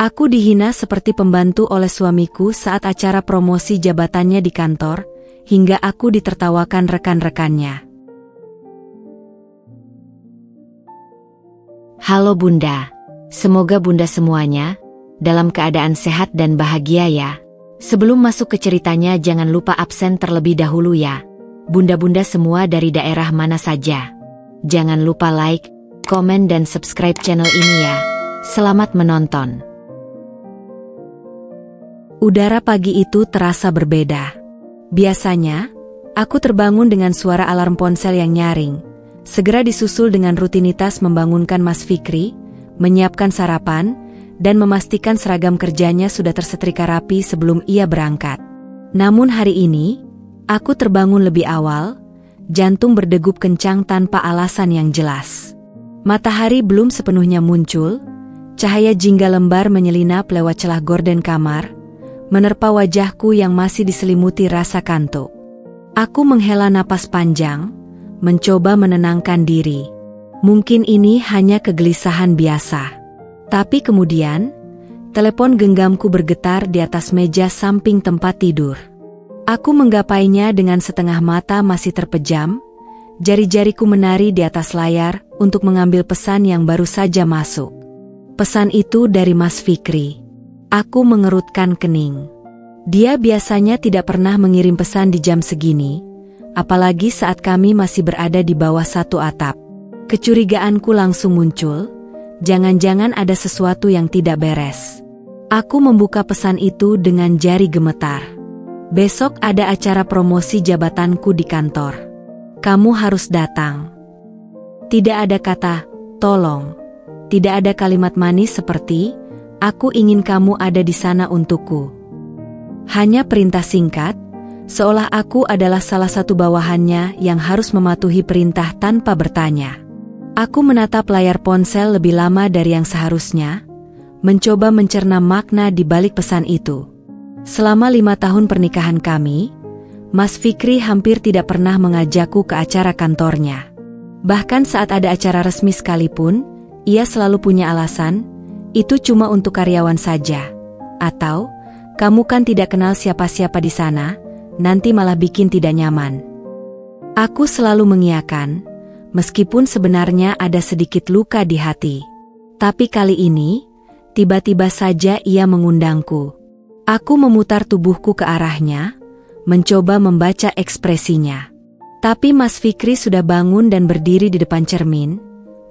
Aku dihina seperti pembantu oleh suamiku saat acara promosi jabatannya di kantor, hingga aku ditertawakan rekan-rekannya. Halo Bunda, semoga Bunda semuanya dalam keadaan sehat dan bahagia ya. Sebelum masuk ke ceritanya jangan lupa absen terlebih dahulu ya. Bunda-bunda semua dari daerah mana saja. Jangan lupa like, komen dan subscribe channel ini ya. Selamat menonton. Udara pagi itu terasa berbeda. Biasanya, aku terbangun dengan suara alarm ponsel yang nyaring, segera disusul dengan rutinitas membangunkan Mas Fikri, menyiapkan sarapan, dan memastikan seragam kerjanya sudah tersetrika rapi sebelum ia berangkat. Namun hari ini, aku terbangun lebih awal, jantung berdegup kencang tanpa alasan yang jelas. Matahari belum sepenuhnya muncul, cahaya jingga lembar menyelinap lewat celah gorden kamar, menerpa wajahku yang masih diselimuti rasa kantuk. Aku menghela napas panjang, mencoba menenangkan diri. Mungkin ini hanya kegelisahan biasa. Tapi kemudian, telepon genggamku bergetar di atas meja samping tempat tidur. Aku menggapainya dengan setengah mata masih terpejam, jari-jariku menari di atas layar untuk mengambil pesan yang baru saja masuk. Pesan itu dari Mas Fikri. Aku mengerutkan kening. Dia biasanya tidak pernah mengirim pesan di jam segini, apalagi saat kami masih berada di bawah satu atap. Kecurigaanku langsung muncul. Jangan-jangan ada sesuatu yang tidak beres. Aku membuka pesan itu dengan jari gemetar. Besok ada acara promosi jabatanku di kantor. Kamu harus datang. Tidak ada kata, tolong. Tidak ada kalimat manis seperti, aku ingin kamu ada di sana untukku. Hanya perintah singkat, seolah aku adalah salah satu bawahannya yang harus mematuhi perintah tanpa bertanya. Aku menatap layar ponsel lebih lama dari yang seharusnya, mencoba mencerna makna di balik pesan itu. Selama 5 tahun pernikahan kami, Mas Fikri hampir tidak pernah mengajakku ke acara kantornya. Bahkan saat ada acara resmi sekalipun, ia selalu punya alasan, itu cuma untuk karyawan saja. Atau, kamu kan tidak kenal siapa-siapa di sana, nanti malah bikin tidak nyaman. Aku selalu mengiyakan, meskipun sebenarnya ada sedikit luka di hati. Tapi kali ini, tiba-tiba saja ia mengundangku. Aku memutar tubuhku ke arahnya, mencoba membaca ekspresinya. Tapi Mas Fikri sudah bangun dan berdiri di depan cermin,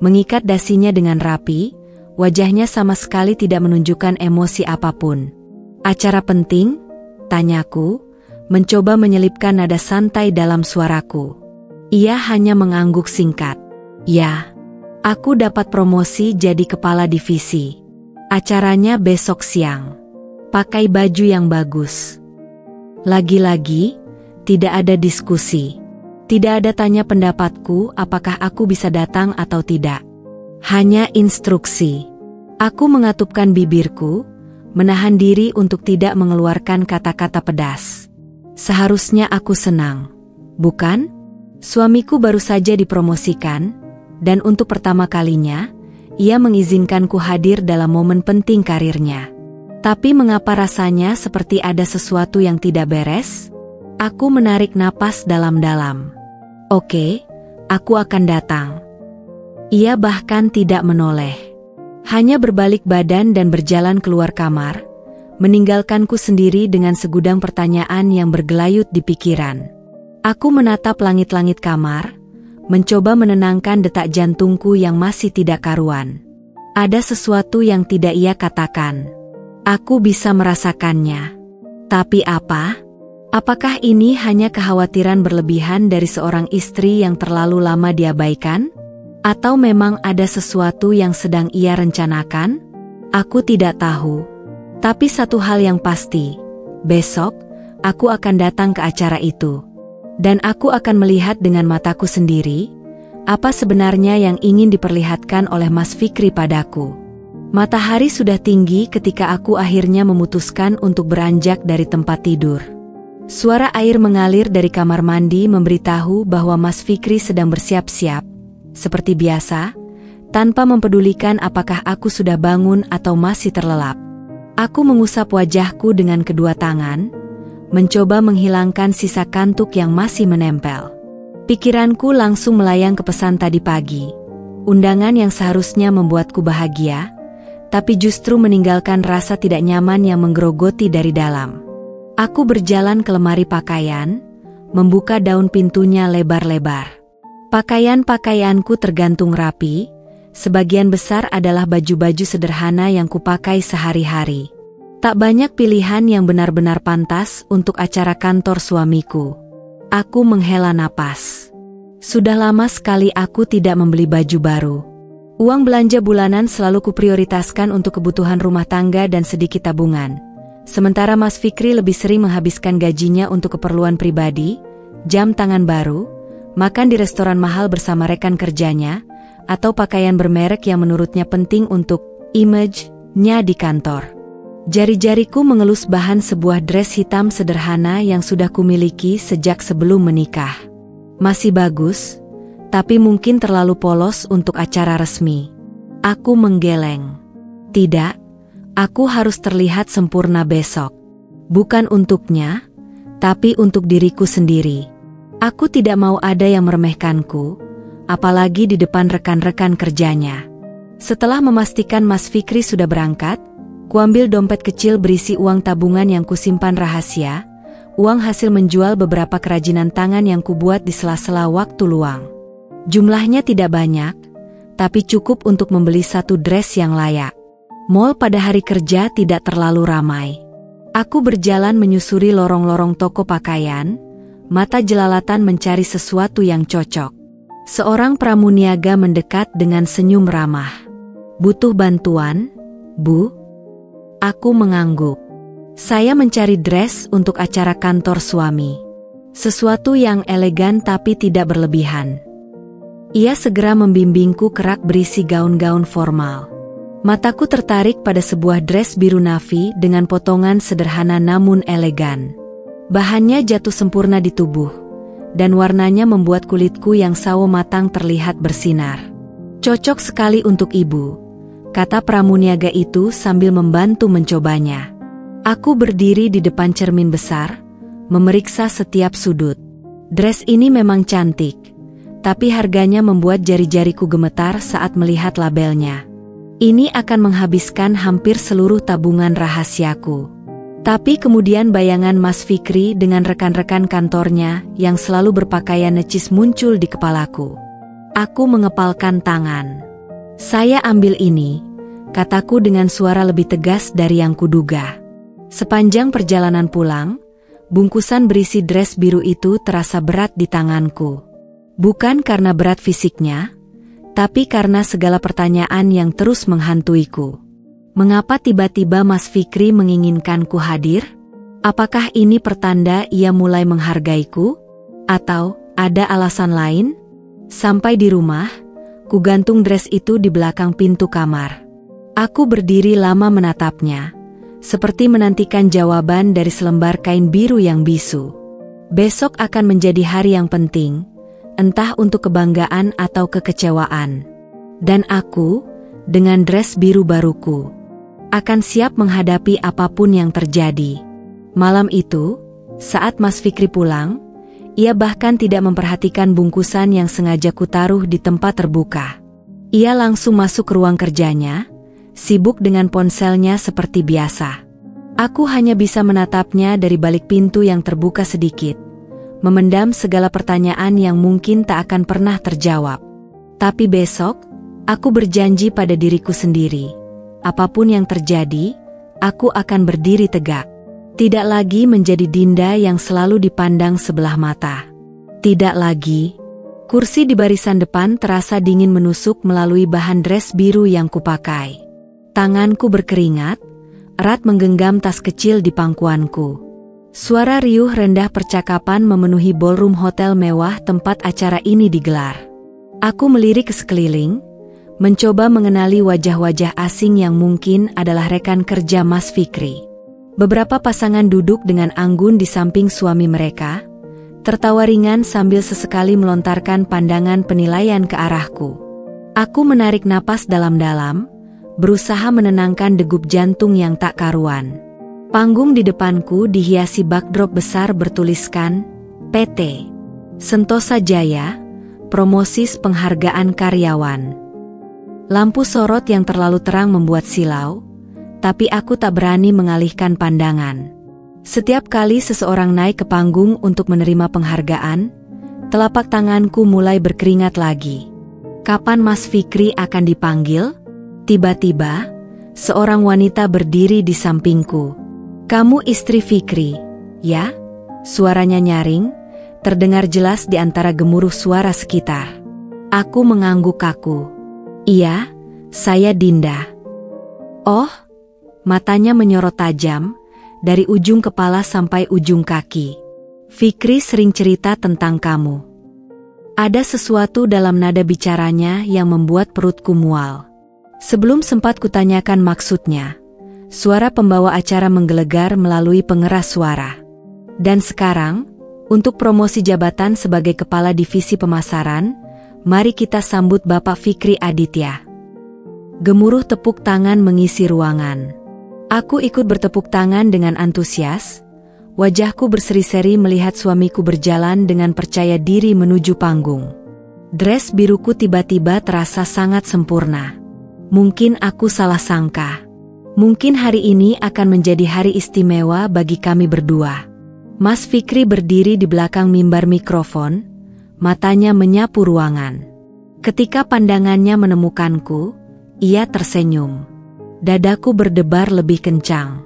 mengikat dasinya dengan rapi, wajahnya sama sekali tidak menunjukkan emosi apapun. Acara penting? Tanyaku, mencoba menyelipkan nada santai dalam suaraku. Ia hanya mengangguk singkat. Ya, aku dapat promosi jadi kepala divisi. Acaranya besok siang. Pakai baju yang bagus. Lagi-lagi, tidak ada diskusi. Tidak ada tanya pendapatku apakah aku bisa datang atau tidak. Hanya instruksi. Aku mengatupkan bibirku, menahan diri untuk tidak mengeluarkan kata-kata pedas. Seharusnya aku senang, bukan? Suamiku baru saja dipromosikan, dan untuk pertama kalinya, ia mengizinkanku hadir dalam momen penting karirnya. Tapi mengapa rasanya seperti ada sesuatu yang tidak beres? Aku menarik napas dalam-dalam. Oke, aku akan datang. Ia bahkan tidak menoleh. Hanya berbalik badan dan berjalan keluar kamar, meninggalkanku sendiri dengan segudang pertanyaan yang bergelayut di pikiran. Aku menatap langit-langit kamar, mencoba menenangkan detak jantungku yang masih tidak karuan. Ada sesuatu yang tidak ia katakan. Aku bisa merasakannya. Tapi apa? Apakah ini hanya kekhawatiran berlebihan dari seorang istri yang terlalu lama diabaikan? Atau memang ada sesuatu yang sedang ia rencanakan? Aku tidak tahu. Tapi satu hal yang pasti, besok, aku akan datang ke acara itu. Dan aku akan melihat dengan mataku sendiri, apa sebenarnya yang ingin diperlihatkan oleh Mas Fikri padaku. Matahari sudah tinggi ketika aku akhirnya memutuskan untuk beranjak dari tempat tidur. Suara air mengalir dari kamar mandi memberitahu bahwa Mas Fikri sedang bersiap-siap, seperti biasa, tanpa mempedulikan apakah aku sudah bangun atau masih terlelap. Aku mengusap wajahku dengan kedua tangan, mencoba menghilangkan sisa kantuk yang masih menempel. Pikiranku langsung melayang ke pesan tadi pagi. Undangan yang seharusnya membuatku bahagia, tapi justru meninggalkan rasa tidak nyaman yang menggerogoti dari dalam. Aku berjalan ke lemari pakaian, membuka daun pintunya lebar-lebar. Pakaian-pakaianku tergantung rapi, sebagian besar adalah baju-baju sederhana yang kupakai sehari-hari. Tak banyak pilihan yang benar-benar pantas untuk acara kantor suamiku. Aku menghela napas. Sudah lama sekali aku tidak membeli baju baru. Uang belanja bulanan selalu kuprioritaskan untuk kebutuhan rumah tangga dan sedikit tabungan. Sementara Mas Fikri lebih sering menghabiskan gajinya untuk keperluan pribadi, jam tangan baru, makan di restoran mahal bersama rekan kerjanya, atau pakaian bermerek yang menurutnya penting untuk image-nya di kantor. Jari-jariku mengelus bahan sebuah dress hitam sederhana yang sudah kumiliki sejak sebelum menikah. Masih bagus, tapi mungkin terlalu polos untuk acara resmi. Aku menggeleng. Tidak, aku harus terlihat sempurna besok. Bukan untuknya, tapi untuk diriku sendiri. Aku tidak mau ada yang meremehkanku, apalagi di depan rekan-rekan kerjanya. Setelah memastikan Mas Fikri sudah berangkat, kuambil dompet kecil berisi uang tabungan yang kusimpan rahasia, uang hasil menjual beberapa kerajinan tangan yang kubuat di sela-sela waktu luang. Jumlahnya tidak banyak, tapi cukup untuk membeli satu dress yang layak. Mall pada hari kerja tidak terlalu ramai. Aku berjalan menyusuri lorong-lorong toko pakaian, mata jelalatan mencari sesuatu yang cocok. Seorang pramuniaga mendekat dengan senyum ramah. "Butuh bantuan, Bu?" Aku mengangguk. Saya mencari dress untuk acara kantor suami. Sesuatu yang elegan tapi tidak berlebihan. Ia segera membimbingku ke rak berisi gaun-gaun formal. Mataku tertarik pada sebuah dress biru navy dengan potongan sederhana namun elegan. Bahannya jatuh sempurna di tubuh, dan warnanya membuat kulitku yang sawo matang terlihat bersinar. "Cocok sekali untuk ibu," kata pramuniaga itu sambil membantu mencobanya. Aku berdiri di depan cermin besar, memeriksa setiap sudut. Dress ini memang cantik, tapi harganya membuat jari-jariku gemetar saat melihat labelnya. Ini akan menghabiskan hampir seluruh tabungan rahasiaku. Tapi kemudian bayangan Mas Fikri dengan rekan-rekan kantornya yang selalu berpakaian necis muncul di kepalaku. Aku mengepalkan tangan. "Saya ambil ini," kataku dengan suara lebih tegas dari yang kuduga. Sepanjang perjalanan pulang, bungkusan berisi dress biru itu terasa berat di tanganku. Bukan karena berat fisiknya, tapi karena segala pertanyaan yang terus menghantuiku. Mengapa tiba-tiba Mas Fikri menginginkanku hadir? Apakah ini pertanda ia mulai menghargaiku? Atau ada alasan lain? Sampai di rumah, ku gantung dress itu di belakang pintu kamar. Aku berdiri lama menatapnya, seperti menantikan jawaban dari selembar kain biru yang bisu. Besok akan menjadi hari yang penting, entah untuk kebanggaan atau kekecewaan. Dan aku, dengan dress biru baruku, akan siap menghadapi apapun yang terjadi. Malam itu, saat Mas Fikri pulang, ia bahkan tidak memperhatikan bungkusan yang sengaja kutaruh di tempat terbuka. Ia langsung masuk ke ruang kerjanya, sibuk dengan ponselnya seperti biasa. Aku hanya bisa menatapnya dari balik pintu yang terbuka sedikit, memendam segala pertanyaan yang mungkin tak akan pernah terjawab. Tapi besok, aku berjanji pada diriku sendiri. Apapun yang terjadi, aku akan berdiri tegak. Tidak lagi menjadi Dinda yang selalu dipandang sebelah mata. Tidak lagi. Kursi di barisan depan terasa dingin menusuk melalui bahan dress biru yang kupakai. Tanganku berkeringat, erat menggenggam tas kecil di pangkuanku. Suara riuh rendah percakapan memenuhi ballroom hotel mewah tempat acara ini digelar. Aku melirik ke sekeliling, mencoba mengenali wajah-wajah asing yang mungkin adalah rekan kerja Mas Fikri. Beberapa pasangan duduk dengan anggun di samping suami mereka, tertawa ringan sambil sesekali melontarkan pandangan penilaian ke arahku. Aku menarik napas dalam-dalam, berusaha menenangkan degup jantung yang tak karuan. Panggung di depanku dihiasi backdrop besar bertuliskan, PT Sentosa Jaya, Promosis Penghargaan Karyawan. Lampu sorot yang terlalu terang membuat silau, tapi aku tak berani mengalihkan pandangan. Setiap kali seseorang naik ke panggung untuk menerima penghargaan, telapak tanganku mulai berkeringat lagi. Kapan Mas Fikri akan dipanggil? Tiba-tiba, seorang wanita berdiri di sampingku. "Kamu istri Fikri, ya?" Suaranya nyaring, terdengar jelas di antara gemuruh suara sekitar. Aku mengangguk kaku. "Iya, saya Dinda." "Oh," matanya menyorot tajam, dari ujung kepala sampai ujung kaki. "Fikri sering cerita tentang kamu." Ada sesuatu dalam nada bicaranya yang membuat perutku mual. Sebelum sempat kutanyakan maksudnya, suara pembawa acara menggelegar melalui pengeras suara. "Dan sekarang, untuk promosi jabatan sebagai Kepala Divisi Pemasaran, mari kita sambut Bapak Fikri Aditya." Gemuruh tepuk tangan mengisi ruangan. Aku ikut bertepuk tangan dengan antusias. Wajahku berseri-seri melihat suamiku berjalan dengan percaya diri menuju panggung. Dress biruku tiba-tiba terasa sangat sempurna. Mungkin aku salah sangka. Mungkin hari ini akan menjadi hari istimewa bagi kami berdua. Mas Fikri berdiri di belakang mimbar mikrofon, matanya menyapu ruangan. Ketika pandangannya menemukanku, ia tersenyum. Dadaku berdebar lebih kencang.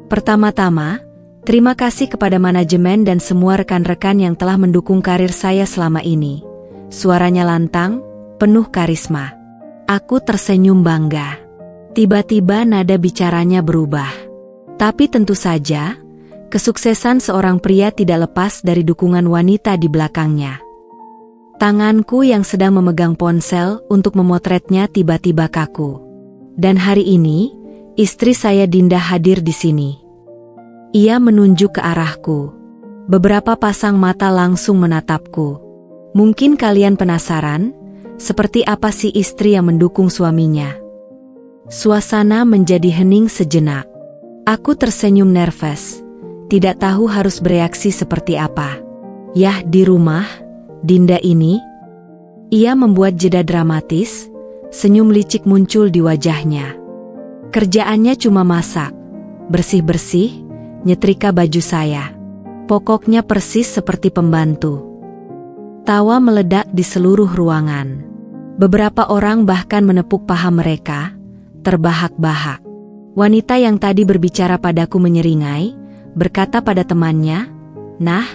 "Pertama-tama, terima kasih kepada manajemen dan semua rekan-rekan yang telah mendukung karir saya selama ini." Suaranya lantang, penuh karisma. Aku tersenyum bangga. Tiba-tiba nada bicaranya berubah. Tapi tentu saja, kesuksesan seorang pria tidak lepas dari dukungan wanita di belakangnya. Tanganku yang sedang memegang ponsel untuk memotretnya tiba-tiba kaku. "Dan hari ini, istri saya Dinda hadir di sini." Ia menunjuk ke arahku. Beberapa pasang mata langsung menatapku. Mungkin kalian penasaran, seperti apa sih istri yang mendukung suaminya? Suasana menjadi hening sejenak. Aku tersenyum nervous, tidak tahu harus bereaksi seperti apa. "Yah, di rumah, Dinda ini." Ia membuat jeda dramatis, senyum licik muncul di wajahnya. "Kerjaannya cuma masak, bersih-bersih, nyetrika baju saya. Pokoknya persis seperti pembantu." Tawa meledak di seluruh ruangan. Beberapa orang bahkan menepuk paha mereka, terbahak-bahak. Wanita yang tadi berbicara padaku menyeringai, berkata pada temannya, "Nah,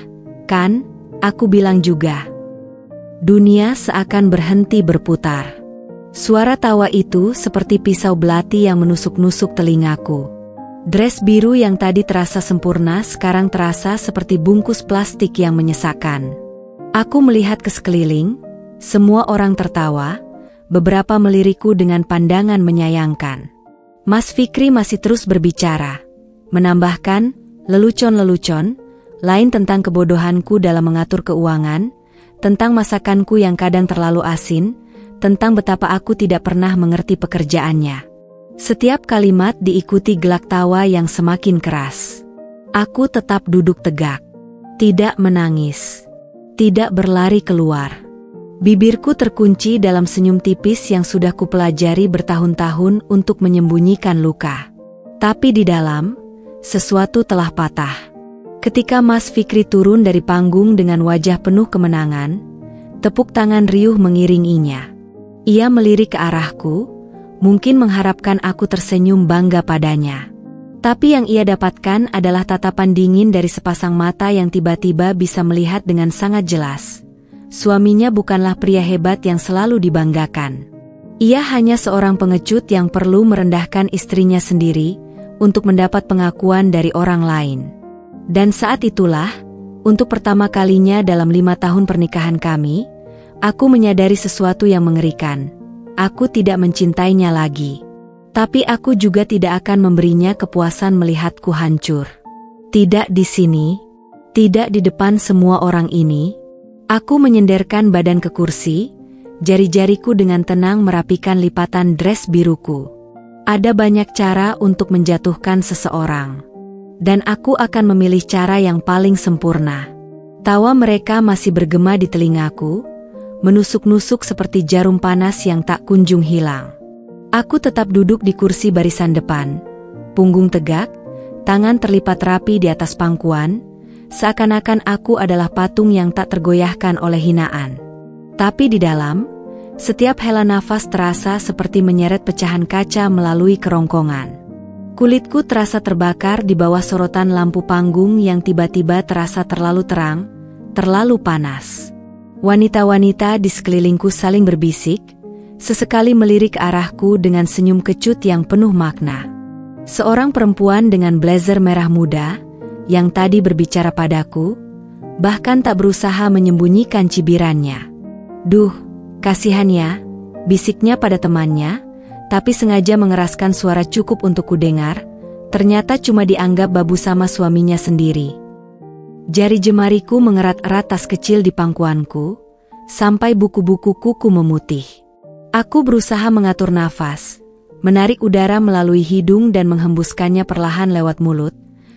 kan, aku bilang juga." Dunia seakan berhenti berputar. Suara tawa itu seperti pisau belati yang menusuk-nusuk telingaku. Dress biru yang tadi terasa sempurna sekarang terasa seperti bungkus plastik yang menyesakkan. Aku melihat ke sekeliling, semua orang tertawa, beberapa melirikku dengan pandangan menyayangkan. Mas Fikri masih terus berbicara, menambahkan lelucon-lelucon, lain tentang kebodohanku dalam mengatur keuangan, tentang masakanku yang kadang terlalu asin, tentang betapa aku tidak pernah mengerti pekerjaannya. Setiap kalimat diikuti gelak tawa yang semakin keras. Aku tetap duduk tegak, tidak menangis, tidak berlari keluar. Bibirku terkunci dalam senyum tipis yang sudah kupelajari bertahun-tahun untuk menyembunyikan luka. Tapi di dalam, sesuatu telah patah. Ketika Mas Fikri turun dari panggung dengan wajah penuh kemenangan, tepuk tangan riuh mengiringinya. Ia melirik ke arahku, mungkin mengharapkan aku tersenyum bangga padanya. Tapi yang ia dapatkan adalah tatapan dingin dari sepasang mata yang tiba-tiba bisa melihat dengan sangat jelas. Suaminya bukanlah pria hebat yang selalu dibanggakan. Ia hanya seorang pengecut yang perlu merendahkan istrinya sendiri untuk mendapat pengakuan dari orang lain. Dan saat itulah, untuk pertama kalinya dalam 5 tahun pernikahan kami, aku menyadari sesuatu yang mengerikan. Aku tidak mencintainya lagi. Tapi aku juga tidak akan memberinya kepuasan melihatku hancur. Tidak di sini, tidak di depan semua orang ini. Aku menyenderkan badan ke kursi, jari-jariku dengan tenang merapikan lipatan dress biruku. Ada banyak cara untuk menjatuhkan seseorang. Dan aku akan memilih cara yang paling sempurna. Tawa mereka masih bergema di telingaku, menusuk-nusuk seperti jarum panas yang tak kunjung hilang. Aku tetap duduk di kursi barisan depan, punggung tegak, tangan terlipat rapi di atas pangkuan, seakan-akan aku adalah patung yang tak tergoyahkan oleh hinaan. Tapi di dalam, setiap hela nafas terasa seperti menyeret pecahan kaca melalui kerongkongan. Kulitku terasa terbakar di bawah sorotan lampu panggung yang tiba-tiba terasa terlalu terang, terlalu panas. Wanita-wanita di sekelilingku saling berbisik, sesekali melirik arahku dengan senyum kecut yang penuh makna. Seorang perempuan dengan blazer merah muda, yang tadi berbicara padaku, bahkan tak berusaha menyembunyikan cibirannya. "Duh, kasihan ya," bisiknya pada temannya, tapi sengaja mengeraskan suara cukup untuk kudengar, ternyata cuma dianggap babu sama suaminya sendiri. Jari jemariku mengerat-erat tas kecil di pangkuanku, sampai buku-buku kuku memutih. Aku berusaha mengatur nafas, menarik udara melalui hidung dan menghembuskannya perlahan lewat mulut,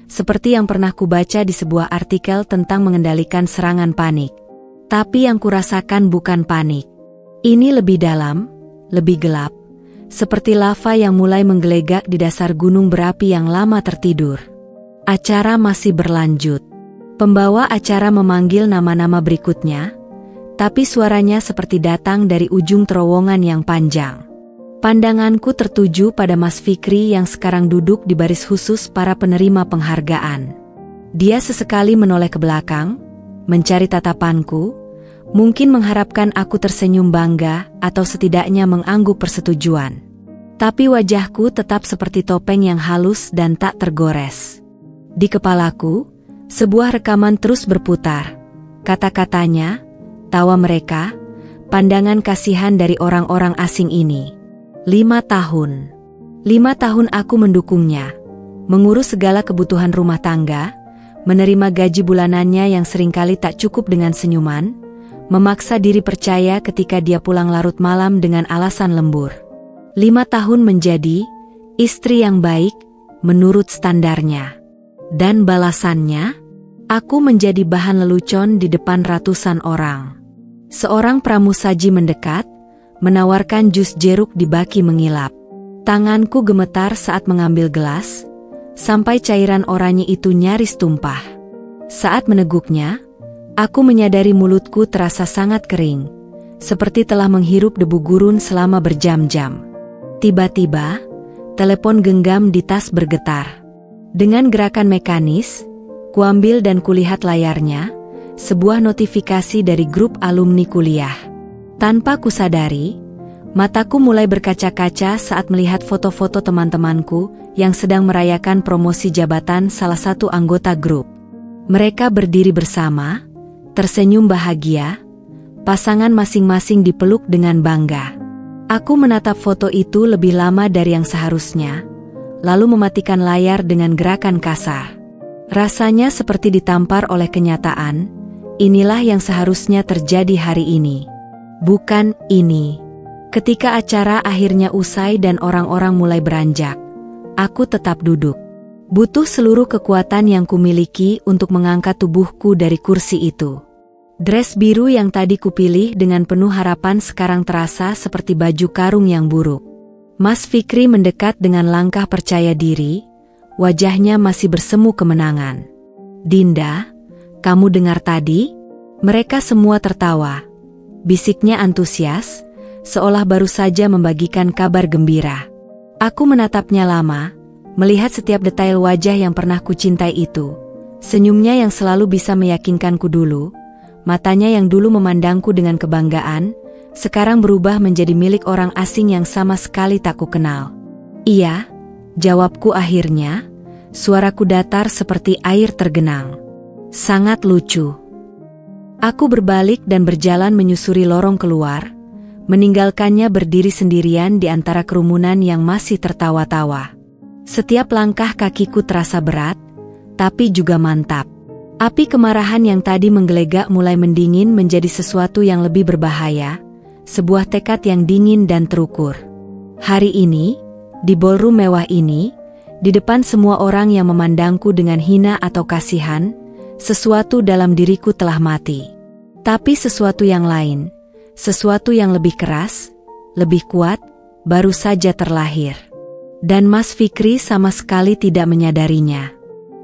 seperti yang pernah kubaca di sebuah artikel tentang mengendalikan serangan panik. Tapi yang kurasakan bukan panik. Ini lebih dalam, lebih gelap, seperti lava yang mulai menggelegak di dasar gunung berapi yang lama tertidur. Acara masih berlanjut. Pembawa acara memanggil nama-nama berikutnya, tapi suaranya seperti datang dari ujung terowongan yang panjang. Pandanganku tertuju pada Mas Fikri yang sekarang duduk di baris khusus para penerima penghargaan. Dia sesekali menoleh ke belakang, mencari tatapanku, mungkin mengharapkan aku tersenyum bangga atau setidaknya mengangguk persetujuan. Tapi wajahku tetap seperti topeng yang halus dan tak tergores. Di kepalaku, sebuah rekaman terus berputar. Kata-katanya, tawa mereka, pandangan kasihan dari orang-orang asing ini. 5 tahun. 5 tahun aku mendukungnya, mengurus segala kebutuhan rumah tangga, menerima gaji bulanannya yang seringkali tak cukup dengan senyuman, memaksa diri percaya ketika dia pulang larut malam dengan alasan lembur. 5 tahun menjadi istri yang baik, menurut standarnya. Dan balasannya, aku menjadi bahan lelucon di depan ratusan orang. Seorang pramusaji mendekat, menawarkan jus jeruk di baki mengilap. Tanganku gemetar saat mengambil gelas, sampai cairan oranye itu nyaris tumpah. Saat meneguknya, aku menyadari mulutku terasa sangat kering, seperti telah menghirup debu gurun selama berjam-jam. Tiba-tiba, telepon genggam di tas bergetar. Dengan gerakan mekanis, kuambil dan kulihat layarnya, sebuah notifikasi dari grup alumni kuliah. Tanpa kusadari, mataku mulai berkaca-kaca saat melihat foto-foto teman-temanku yang sedang merayakan promosi jabatan salah satu anggota grup. Mereka berdiri bersama, tersenyum bahagia, pasangan masing-masing dipeluk dengan bangga. Aku menatap foto itu lebih lama dari yang seharusnya, lalu mematikan layar dengan gerakan kasar. Rasanya seperti ditampar oleh kenyataan, inilah yang seharusnya terjadi hari ini. Bukan ini. Ketika acara akhirnya usai dan orang-orang mulai beranjak, aku tetap duduk. Butuh seluruh kekuatan yang kumiliki untuk mengangkat tubuhku dari kursi itu. Dress biru yang tadi kupilih dengan penuh harapan sekarang terasa seperti baju karung yang buruk. Mas Fikri mendekat dengan langkah percaya diri, wajahnya masih bersemu kemenangan. "Dinda, kamu dengar tadi?" Mereka semua tertawa. Bisiknya antusias, seolah baru saja membagikan kabar gembira. Aku menatapnya lama, melihat setiap detail wajah yang pernah kucintai itu. Senyumnya yang selalu bisa meyakinkanku dulu, matanya yang dulu memandangku dengan kebanggaan, sekarang berubah menjadi milik orang asing yang sama sekali tak kukenal. "Iya," jawabku akhirnya, suaraku datar seperti air tergenang. "Sangat lucu." Aku berbalik dan berjalan menyusuri lorong keluar, meninggalkannya berdiri sendirian di antara kerumunan yang masih tertawa-tawa. Setiap langkah kakiku terasa berat, tapi juga mantap. Api kemarahan yang tadi menggelegak mulai mendingin menjadi sesuatu yang lebih berbahaya, sebuah tekad yang dingin dan terukur. Hari ini, Di ballroom mewah ini, di depan semua orang yang memandangku dengan hina atau kasihan, sesuatu dalam diriku telah mati. Tapi sesuatu yang lain, sesuatu yang lebih keras, lebih kuat, baru saja terlahir. Dan Mas Fikri sama sekali tidak menyadarinya.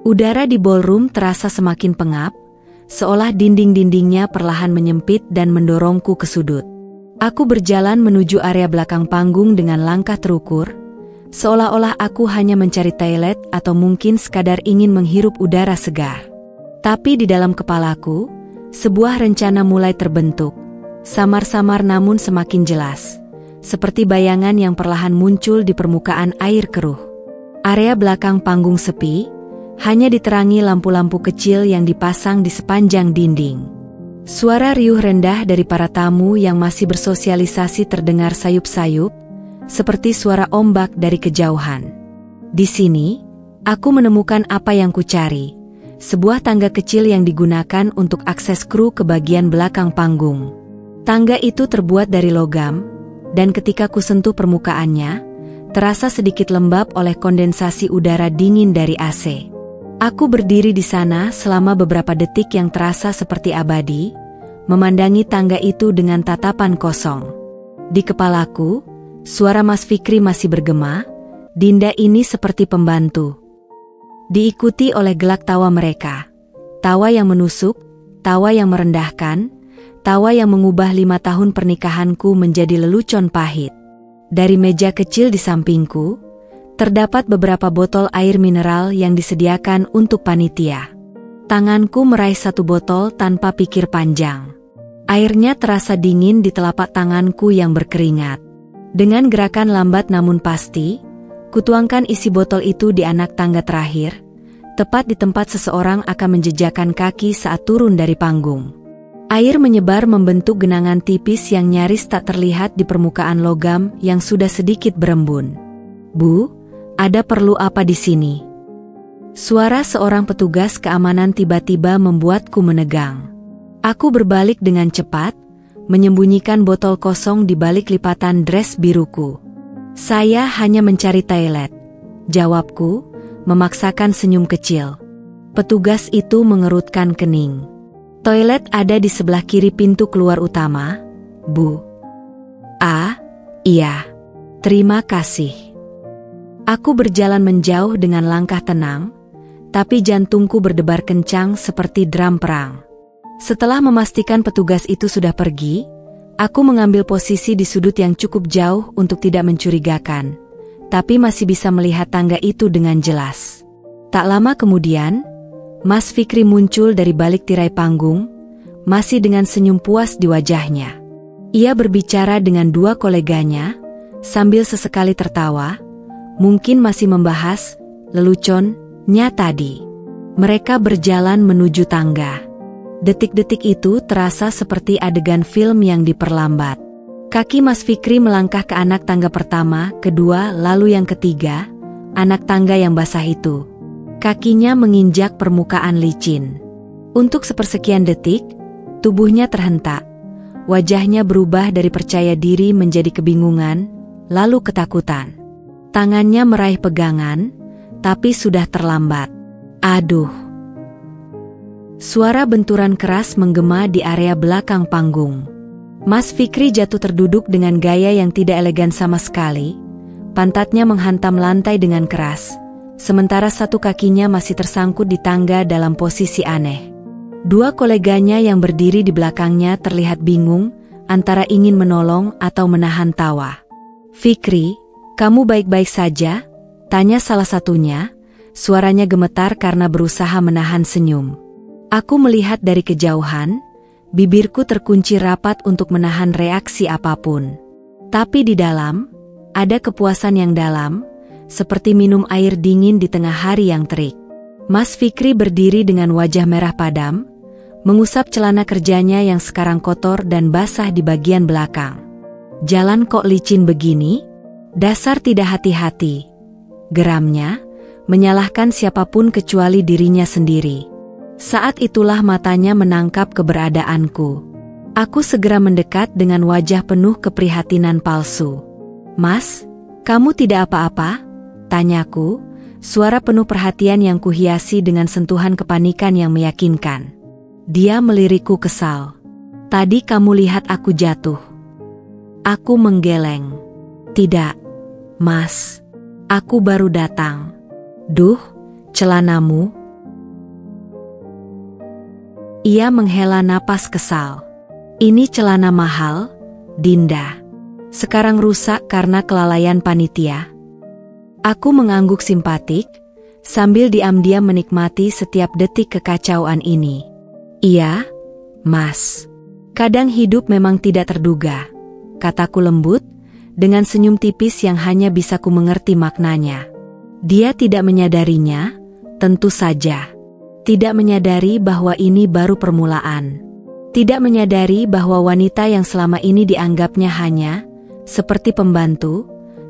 Udara di ballroom terasa semakin pengap, seolah dinding-dindingnya perlahan menyempit dan mendorongku ke sudut. Aku berjalan menuju area belakang panggung dengan langkah terukur, seolah-olah aku hanya mencari toilet atau mungkin sekadar ingin menghirup udara segar. Tapi di dalam kepalaku, sebuah rencana mulai terbentuk, samar-samar namun semakin jelas, seperti bayangan yang perlahan muncul di permukaan air keruh. Area belakang panggung sepi, hanya diterangi lampu-lampu kecil yang dipasang di sepanjang dinding. Suara riuh rendah dari para tamu yang masih bersosialisasi terdengar sayup-sayup, seperti suara ombak dari kejauhan. Di sini, aku menemukan apa yang kucari, sebuah tangga kecil yang digunakan untuk akses kru ke bagian belakang panggung. Tangga itu terbuat dari logam, dan ketika kusentuh permukaannya, terasa sedikit lembab oleh kondensasi udara dingin dari AC. Aku berdiri di sana selama beberapa detik yang terasa seperti abadi, memandangi tangga itu dengan tatapan kosong. Di kepalaku, suara Mas Fikri masih bergema, Dinda ini seperti pembantu. Diikuti oleh gelak tawa mereka. Tawa yang menusuk, tawa yang merendahkan, tawa yang mengubah 5 tahun pernikahanku menjadi lelucon pahit. Dari meja kecil di sampingku, terdapat beberapa botol air mineral yang disediakan untuk panitia. Tanganku meraih satu botol tanpa pikir panjang. Airnya terasa dingin di telapak tanganku yang berkeringat. Dengan gerakan lambat namun pasti, kutuangkan isi botol itu di anak tangga terakhir, tepat di tempat seseorang akan menjejakkan kaki saat turun dari panggung. Air menyebar membentuk genangan tipis yang nyaris tak terlihat di permukaan logam yang sudah sedikit berembun. "Bu, ada perlu apa di sini?" Suara seorang petugas keamanan tiba-tiba membuatku menegang. Aku berbalik dengan cepat, menyembunyikan botol kosong di balik lipatan dress biruku. "Saya hanya mencari toilet," jawabku, memaksakan senyum kecil. Petugas itu mengerutkan kening. "Toilet ada di sebelah kiri pintu keluar utama, Bu." "Ah, iya. Terima kasih." Aku berjalan menjauh dengan langkah tenang, tapi jantungku berdebar kencang seperti drum perang. Setelah memastikan petugas itu sudah pergi, aku mengambil posisi di sudut yang cukup jauh untuk tidak mencurigakan, tapi masih bisa melihat tangga itu dengan jelas. Tak lama kemudian, Mas Fikri muncul dari balik tirai panggung, masih dengan senyum puas di wajahnya. Ia berbicara dengan 2 koleganya, sambil sesekali tertawa, mungkin masih membahas leluconnya tadi. Mereka berjalan menuju tangga. Detik-detik itu terasa seperti adegan film yang diperlambat. Kaki Mas Fikri melangkah ke anak tangga pertama, kedua, lalu yang ketiga, anak tangga yang basah itu. Kakinya menginjak permukaan licin. Untuk sepersekian detik, tubuhnya terhentak. Wajahnya berubah dari percaya diri menjadi kebingungan, lalu ketakutan. Tangannya meraih pegangan, tapi sudah terlambat. Aduh! Suara benturan keras menggema di area belakang panggung. Mas Fikri jatuh terduduk dengan gaya yang tidak elegan sama sekali. Pantatnya menghantam lantai dengan keras, sementara satu kakinya masih tersangkut di tangga dalam posisi aneh. 2 koleganya yang berdiri di belakangnya terlihat bingung, antara ingin menolong atau menahan tawa. "Fikri, kamu baik-baik saja?" tanya salah satunya, suaranya gemetar karena berusaha menahan senyum. Aku melihat dari kejauhan, bibirku terkunci rapat untuk menahan reaksi apapun. Tapi di dalam, ada kepuasan yang dalam, seperti minum air dingin di tengah hari yang terik. Mas Fikri berdiri dengan wajah merah padam, mengusap celana kerjanya yang sekarang kotor dan basah di bagian belakang. "Jalan kok licin begini? Dasar tidak hati-hati," geramnya, menyalahkan siapapun kecuali dirinya sendiri. Saat itulah matanya menangkap keberadaanku. Aku segera mendekat dengan wajah penuh keprihatinan palsu. "Mas, Kamu tidak apa-apa? Tanyaku, suara penuh perhatian yang kuhiasi dengan sentuhan kepanikan yang meyakinkan. Dia melirikku kesal. Tadi kamu lihat aku jatuh. Aku menggeleng. Tidak, Mas. Aku baru datang. Duh, celanamu. Ia menghela napas kesal. Ini celana mahal, Dinda. Sekarang rusak karena kelalaian panitia. Aku mengangguk simpatik, sambil diam-diam menikmati setiap detik kekacauan ini. Iya, Mas. Kadang hidup memang tidak terduga, kataku lembut, dengan senyum tipis yang hanya bisa ku mengerti maknanya. Dia tidak menyadarinya, tentu saja. Tidak menyadari bahwa ini baru permulaan. Tidak menyadari bahwa wanita yang selama ini dianggapnya hanya seperti pembantu,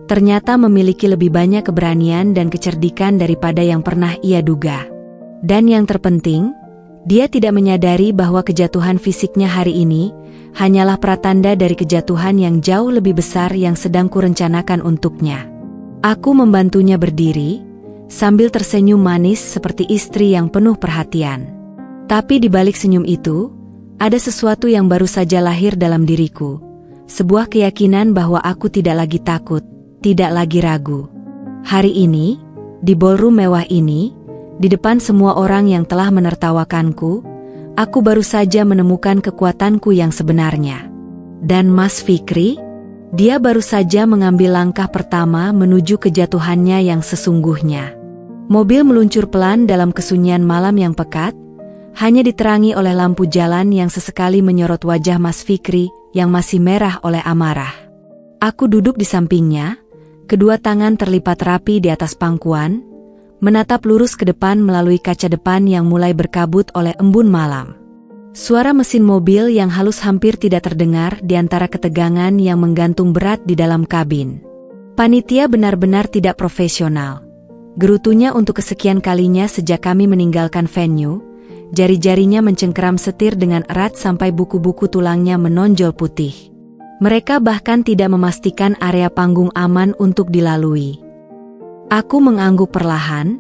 ternyata memiliki lebih banyak keberanian dan kecerdikan daripada yang pernah ia duga. Dan yang terpenting, dia tidak menyadari bahwa kejatuhan fisiknya hari ini hanyalah pratanda dari kejatuhan yang jauh lebih besar yang sedang kurencanakan untuknya. Aku membantunya berdiri, sambil tersenyum manis seperti istri yang penuh perhatian. Tapi di balik senyum itu, ada sesuatu yang baru saja lahir dalam diriku. Sebuah keyakinan bahwa aku tidak lagi takut, tidak lagi ragu. Hari ini, di ballroom mewah ini, di depan semua orang yang telah menertawakanku, aku baru saja menemukan kekuatanku yang sebenarnya. Dan Mas Fikri, dia baru saja mengambil langkah pertama menuju kejatuhannya yang sesungguhnya. Mobil meluncur pelan dalam kesunyian malam yang pekat, hanya diterangi oleh lampu jalan yang sesekali menyorot wajah Mas Fikri yang masih merah oleh amarah. Aku duduk di sampingnya, kedua tangan terlipat rapi di atas pangkuan, menatap lurus ke depan melalui kaca depan yang mulai berkabut oleh embun malam. Suara mesin mobil yang halus hampir tidak terdengar di antara ketegangan yang menggantung berat di dalam kabin. Panitia benar-benar tidak profesional. Gerutunya untuk kesekian kalinya sejak kami meninggalkan venue, jari-jarinya mencengkeram setir dengan erat sampai buku-buku tulangnya menonjol putih. Mereka bahkan tidak memastikan area panggung aman untuk dilalui. Aku mengangguk perlahan,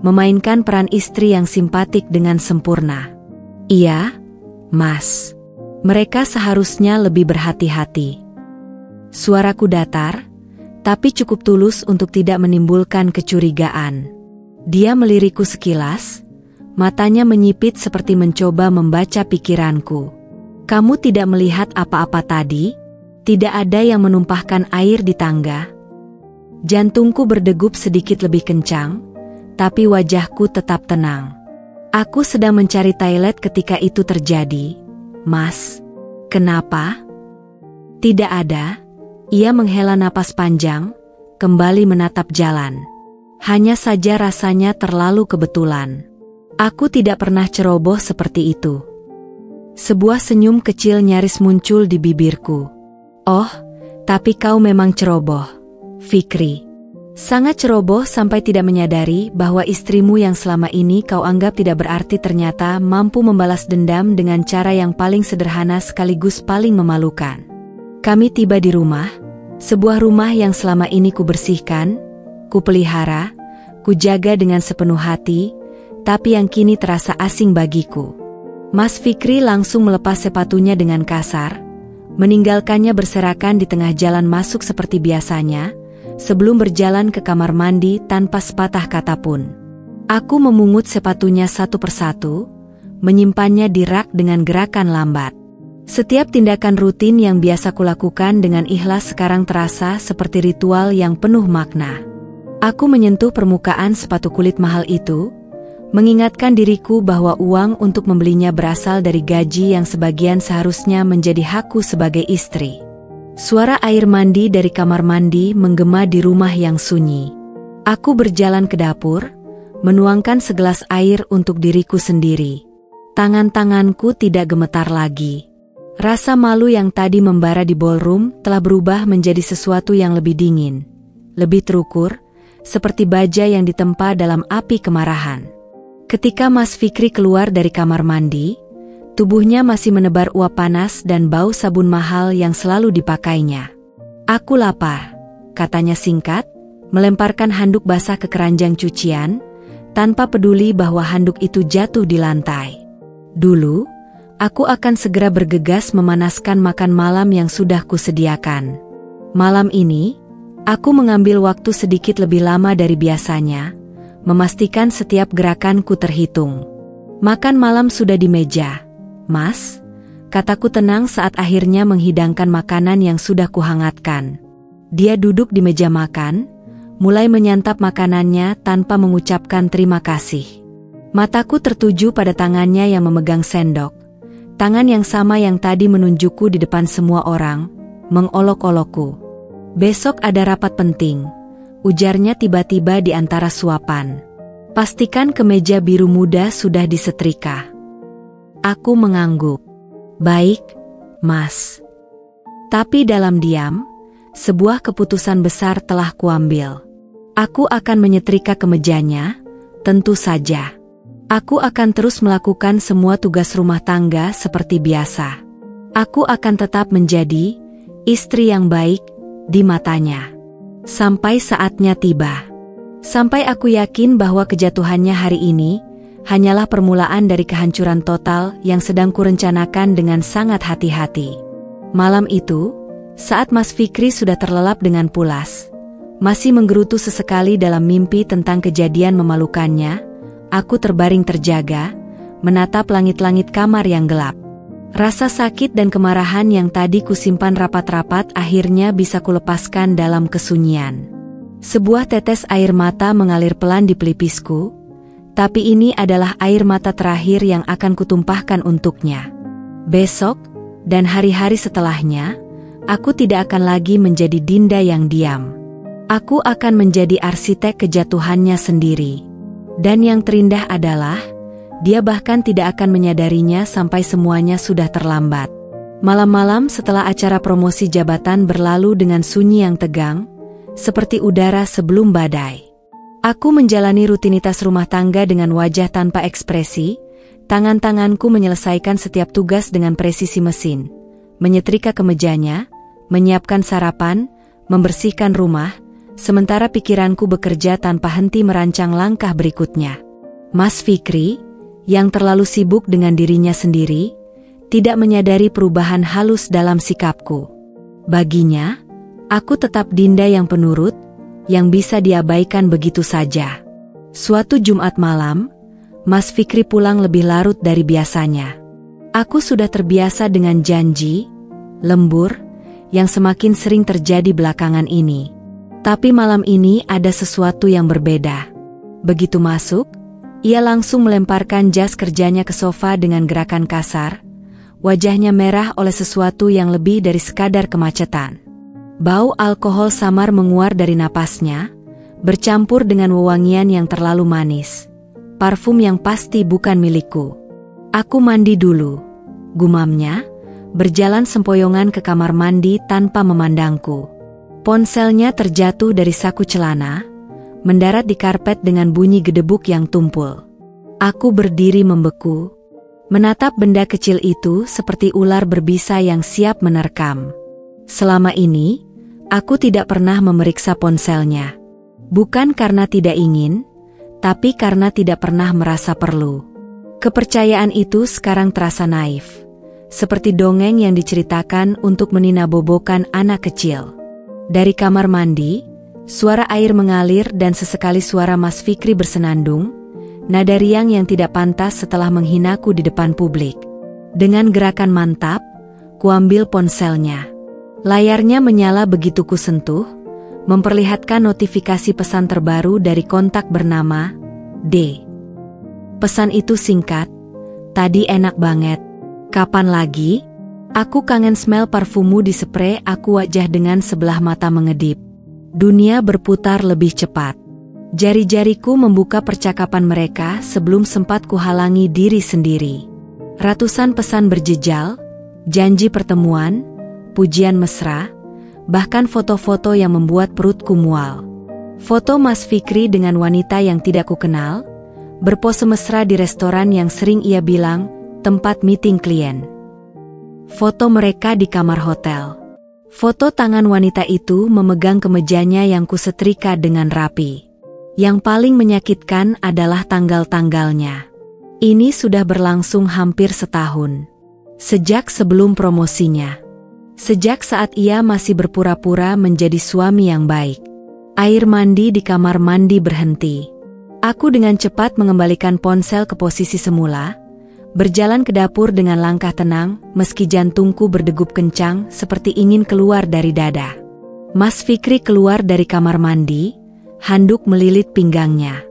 memainkan peran istri yang simpatik dengan sempurna. Iya, Mas. Mereka seharusnya lebih berhati-hati. Suaraku datar, tapi cukup tulus untuk tidak menimbulkan kecurigaan. Dia melirikku sekilas, matanya menyipit seperti mencoba membaca pikiranku. Kamu tidak melihat apa-apa tadi? Tidak ada yang menumpahkan air di tangga. Jantungku berdegup sedikit lebih kencang, tapi wajahku tetap tenang. Aku sedang mencari toilet ketika itu terjadi. Mas, kenapa? Tidak ada. Ia menghela napas panjang, kembali menatap jalan. Hanya saja rasanya terlalu kebetulan. Aku tidak pernah ceroboh seperti itu. Sebuah senyum kecil nyaris muncul di bibirku. Oh, tapi kau memang ceroboh, Fikri. Sangat ceroboh sampai tidak menyadari bahwa istrimu yang selama ini kau anggap tidak berarti ternyata mampu membalas dendam dengan cara yang paling sederhana sekaligus paling memalukan. Kami tiba di rumah, sebuah rumah yang selama ini kubersihkan, kupelihara, kujaga dengan sepenuh hati, tapi yang kini terasa asing bagiku. Mas Fikri langsung melepas sepatunya dengan kasar, meninggalkannya berserakan di tengah jalan masuk seperti biasanya, sebelum berjalan ke kamar mandi tanpa sepatah kata pun. Aku memungut sepatunya satu persatu, menyimpannya di rak dengan gerakan lambat. Setiap tindakan rutin yang biasa kulakukan dengan ikhlas sekarang terasa seperti ritual yang penuh makna. Aku menyentuh permukaan sepatu kulit mahal itu, mengingatkan diriku bahwa uang untuk membelinya berasal dari gaji yang sebagian seharusnya menjadi hakku sebagai istri. Suara air mandi dari kamar mandi menggema di rumah yang sunyi. Aku berjalan ke dapur, menuangkan segelas air untuk diriku sendiri. Tangan-tanganku tidak gemetar lagi. Rasa malu yang tadi membara di ballroom telah berubah menjadi sesuatu yang lebih dingin, lebih terukur, seperti baja yang ditempa dalam api kemarahan. Ketika Mas Fikri keluar dari kamar mandi, tubuhnya masih menebar uap panas dan bau sabun mahal yang selalu dipakainya. Aku lapar, katanya singkat, melemparkan handuk basah ke keranjang cucian, tanpa peduli bahwa handuk itu jatuh di lantai. Dulu, aku akan segera bergegas memanaskan makan malam yang sudah kusediakan. Malam ini, aku mengambil waktu sedikit lebih lama dari biasanya, memastikan setiap gerakanku terhitung. Makan malam sudah di meja, Mas, kataku tenang saat akhirnya menghidangkan makanan yang sudah kuhangatkan. Dia duduk di meja makan, mulai menyantap makanannya tanpa mengucapkan terima kasih. Mataku tertuju pada tangannya yang memegang sendok. Tangan yang sama yang tadi menunjukku di depan semua orang, mengolok-olokku. Besok ada rapat penting, ujarnya tiba-tiba di antara suapan. Pastikan kemeja biru muda sudah disetrika. Aku mengangguk. Baik, Mas. Tapi dalam diam, sebuah keputusan besar telah kuambil. Aku akan menyetrika kemejanya, tentu saja. Aku akan terus melakukan semua tugas rumah tangga seperti biasa. Aku akan tetap menjadi istri yang baik di matanya. Sampai saatnya tiba. Sampai aku yakin bahwa kejatuhannya hari ini hanyalah permulaan dari kehancuran total yang sedang kurencanakan dengan sangat hati-hati. Malam itu, saat Mas Fikri sudah terlelap dengan pulas, masih menggerutu sesekali dalam mimpi tentang kejadian memalukannya, aku terbaring terjaga, menatap langit-langit kamar yang gelap. Rasa sakit dan kemarahan yang tadi kusimpan rapat-rapat akhirnya bisa kulepaskan dalam kesunyian. Sebuah tetes air mata mengalir pelan di pelipisku, tapi ini adalah air mata terakhir yang akan kutumpahkan untuknya. Besok, dan hari-hari setelahnya, aku tidak akan lagi menjadi Dinda yang diam. Aku akan menjadi arsitek kejatuhannya sendiri. Dan yang terindah adalah, dia bahkan tidak akan menyadarinya sampai semuanya sudah terlambat. Malam-malam setelah acara promosi jabatan berlalu dengan sunyi yang tegang, seperti udara sebelum badai. Aku menjalani rutinitas rumah tangga dengan wajah tanpa ekspresi, tangan-tanganku menyelesaikan setiap tugas dengan presisi mesin, menyetrika kemejanya, menyiapkan sarapan, membersihkan rumah, sementara pikiranku bekerja tanpa henti merancang langkah berikutnya. Mas Fikri, yang terlalu sibuk dengan dirinya sendiri, tidak menyadari perubahan halus dalam sikapku. Baginya, aku tetap Dinda yang penurut, yang bisa diabaikan begitu saja. Suatu Jumat malam, Mas Fikri pulang lebih larut dari biasanya. Aku sudah terbiasa dengan janji, lembur, yang semakin sering terjadi belakangan ini. Tapi malam ini ada sesuatu yang berbeda. Begitu masuk, ia langsung melemparkan jas kerjanya ke sofa dengan gerakan kasar, wajahnya merah oleh sesuatu yang lebih dari sekadar kemacetan. Bau alkohol samar menguar dari napasnya, bercampur dengan wewangian yang terlalu manis. Parfum yang pasti bukan milikku. Aku mandi dulu, gumamnya, berjalan sempoyongan ke kamar mandi tanpa memandangku. Ponselnya terjatuh dari saku celana, mendarat di karpet dengan bunyi gedebuk yang tumpul. Aku berdiri membeku, menatap benda kecil itu seperti ular berbisa yang siap menerkam. Selama ini, aku tidak pernah memeriksa ponselnya. Bukan karena tidak ingin, tapi karena tidak pernah merasa perlu. Kepercayaan itu sekarang terasa naif, seperti dongeng yang diceritakan untuk meninabobokan anak kecil. Dari kamar mandi, suara air mengalir dan sesekali suara Mas Fikri bersenandung, nada riang yang tidak pantas setelah menghinaku di depan publik. Dengan gerakan mantap, kuambil ponselnya. Layarnya menyala begitu kusentuh, memperlihatkan notifikasi pesan terbaru dari kontak bernama D. Pesan itu singkat, "Tadi enak banget. Kapan lagi? Aku kangen smell parfummu di spray." Aku wajah dengan sebelah mata mengedip. Dunia berputar lebih cepat. Jari-jariku membuka percakapan mereka sebelum sempat kuhalangi diri sendiri. Ratusan pesan berjejal, janji pertemuan, pujian mesra, bahkan foto-foto yang membuat perutku mual. Foto Mas Fikri dengan wanita yang tidak kukenal, berpose mesra di restoran yang sering ia bilang tempat meeting klien. Foto mereka di kamar hotel. Foto tangan wanita itu memegang kemejanya yang kusetrika dengan rapi. Yang paling menyakitkan adalah tanggal-tanggalnya. Ini sudah berlangsung hampir setahun. Sejak sebelum promosinya. Sejak saat ia masih berpura-pura menjadi suami yang baik. Air mandi di kamar mandi berhenti. Aku dengan cepat mengembalikan ponsel ke posisi semula, berjalan ke dapur dengan langkah tenang, meski jantungku berdegup kencang seperti ingin keluar dari dada. Mas Fikri keluar dari kamar mandi, handuk melilit pinggangnya.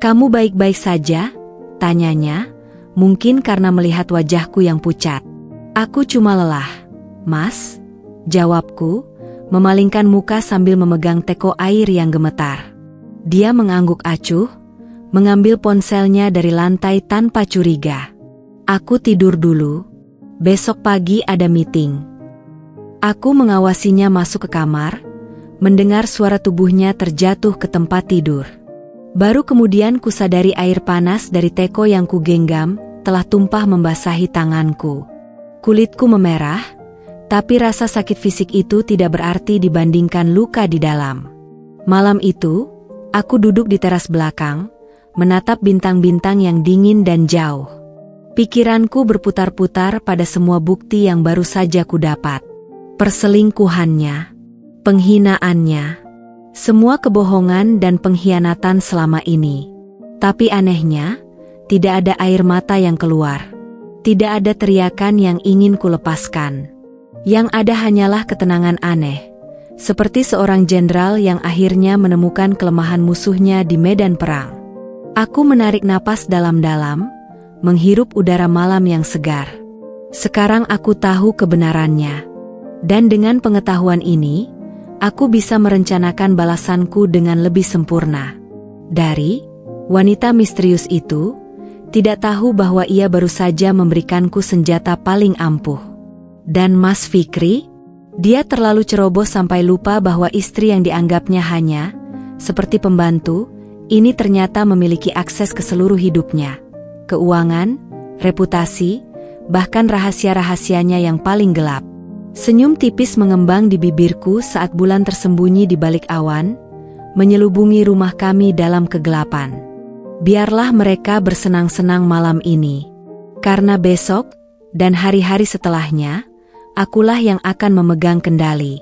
"Kamu baik-baik saja?" tanyanya, mungkin karena melihat wajahku yang pucat. "Aku cuma lelah, Mas," jawabku, memalingkan muka sambil memegang teko air yang gemetar. Dia mengangguk acuh, mengambil ponselnya dari lantai tanpa curiga. "Aku tidur dulu. Besok pagi ada meeting." Aku mengawasinya masuk ke kamar, mendengar suara tubuhnya terjatuh ke tempat tidur. Baru kemudian kusadari air panas dari teko yang kugenggam telah tumpah membasahi tanganku. Kulitku memerah, tapi rasa sakit fisik itu tidak berarti dibandingkan luka di dalam. Malam itu, aku duduk di teras belakang, menatap bintang-bintang yang dingin dan jauh. Pikiranku berputar-putar pada semua bukti yang baru saja kudapat. Perselingkuhannya, penghinaannya, semua kebohongan dan pengkhianatan selama ini. Tapi anehnya, tidak ada air mata yang keluar. Tidak ada teriakan yang ingin kulepaskan. Yang ada hanyalah ketenangan aneh, seperti seorang jenderal yang akhirnya menemukan kelemahan musuhnya di medan perang. Aku menarik napas dalam-dalam, menghirup udara malam yang segar. Sekarang aku tahu kebenarannya. Dan dengan pengetahuan ini, aku bisa merencanakan balasanku dengan lebih sempurna. Dari wanita misterius itu, tidak tahu bahwa ia baru saja memberikanku senjata paling ampuh. Dan Mas Fikri, dia terlalu ceroboh sampai lupa bahwa istri yang dianggapnya hanya seperti pembantu, ini ternyata memiliki akses ke seluruh hidupnya. Keuangan, reputasi, bahkan rahasia-rahasianya yang paling gelap. Senyum tipis mengembang di bibirku saat bulan tersembunyi di balik awan, menyelubungi rumah kami dalam kegelapan. Biarlah mereka bersenang-senang malam ini. Karena besok, dan hari-hari setelahnya, akulah yang akan memegang kendali.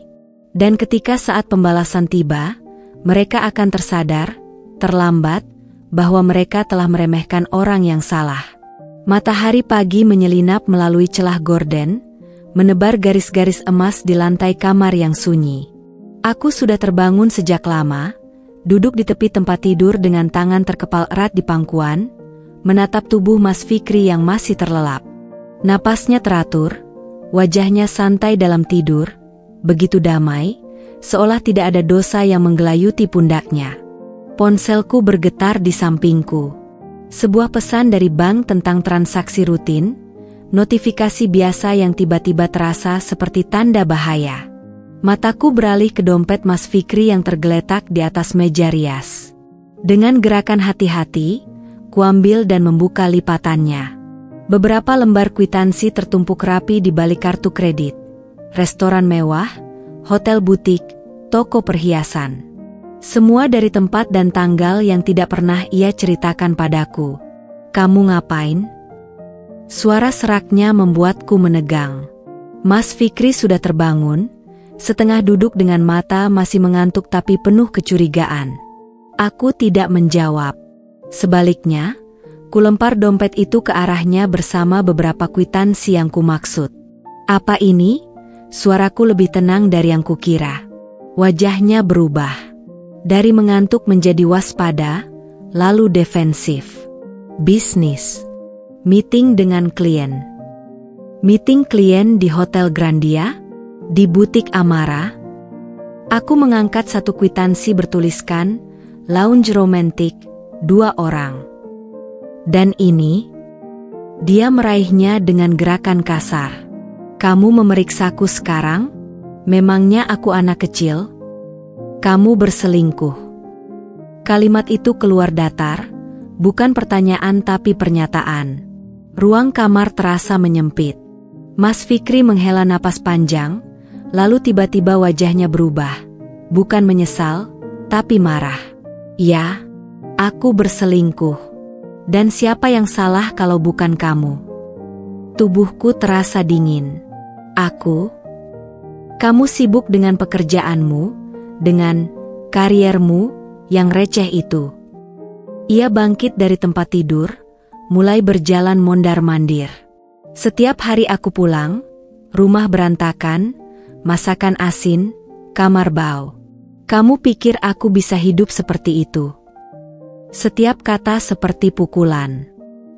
Dan ketika saat pembalasan tiba, mereka akan tersadar, terlambat, bahwa mereka telah meremehkan orang yang salah. Matahari pagi menyelinap melalui celah gorden, menebar garis-garis emas di lantai kamar yang sunyi. Aku sudah terbangun sejak lama, duduk di tepi tempat tidur dengan tangan terkepal erat di pangkuan, menatap tubuh Mas Fikri yang masih terlelap. Napasnya teratur, wajahnya santai dalam tidur, begitu damai, seolah tidak ada dosa yang menggelayuti pundaknya. Ponselku bergetar di sampingku. Sebuah pesan dari bank tentang transaksi rutin, notifikasi biasa yang tiba-tiba terasa seperti tanda bahaya. Mataku beralih ke dompet Mas Fikri yang tergeletak di atas meja rias. Dengan gerakan hati-hati, kuambil dan membuka lipatannya. Beberapa lembar kwitansi tertumpuk rapi di balik kartu kredit. Restoran mewah, hotel butik, toko perhiasan. Semua dari tempat dan tanggal yang tidak pernah ia ceritakan padaku. "Kamu ngapain?" Suara seraknya membuatku menegang. Mas Fikri sudah terbangun, setengah duduk dengan mata masih mengantuk tapi penuh kecurigaan. Aku tidak menjawab. Sebaliknya, kulempar dompet itu ke arahnya bersama beberapa kwitansi yang kumaksud. "Apa ini?" Suaraku lebih tenang dari yang kukira. Wajahnya berubah. Dari mengantuk menjadi waspada, lalu defensif. "Bisnis. Meeting dengan klien." "Meeting klien di Hotel Grandia? Di butik Amara?" Aku mengangkat satu kwitansi bertuliskan, "Lounge romantik, 2 orang." "Dan ini?" Dia meraihnya dengan gerakan kasar. "Kamu memeriksaku sekarang? Memangnya aku anak kecil? Kamu berselingkuh." Kalimat itu keluar datar, bukan pertanyaan tapi pernyataan. Ruang kamar terasa menyempit. Mas Fikri menghela napas panjang, Lalu tiba-tiba wajahnya berubah. Bukan menyesal, tapi marah. Ya, aku berselingkuh. Dan siapa yang salah kalau bukan kamu? Tubuhku terasa dingin. Kamu sibuk dengan pekerjaanmu, dengan kariermu yang receh itu. Ia bangkit dari tempat tidur, mulai berjalan mondar-mandir. Setiap hari aku pulang, rumah berantakan, masakan asin, kamar bau. Kamu pikir aku bisa hidup seperti itu? Setiap kata seperti pukulan.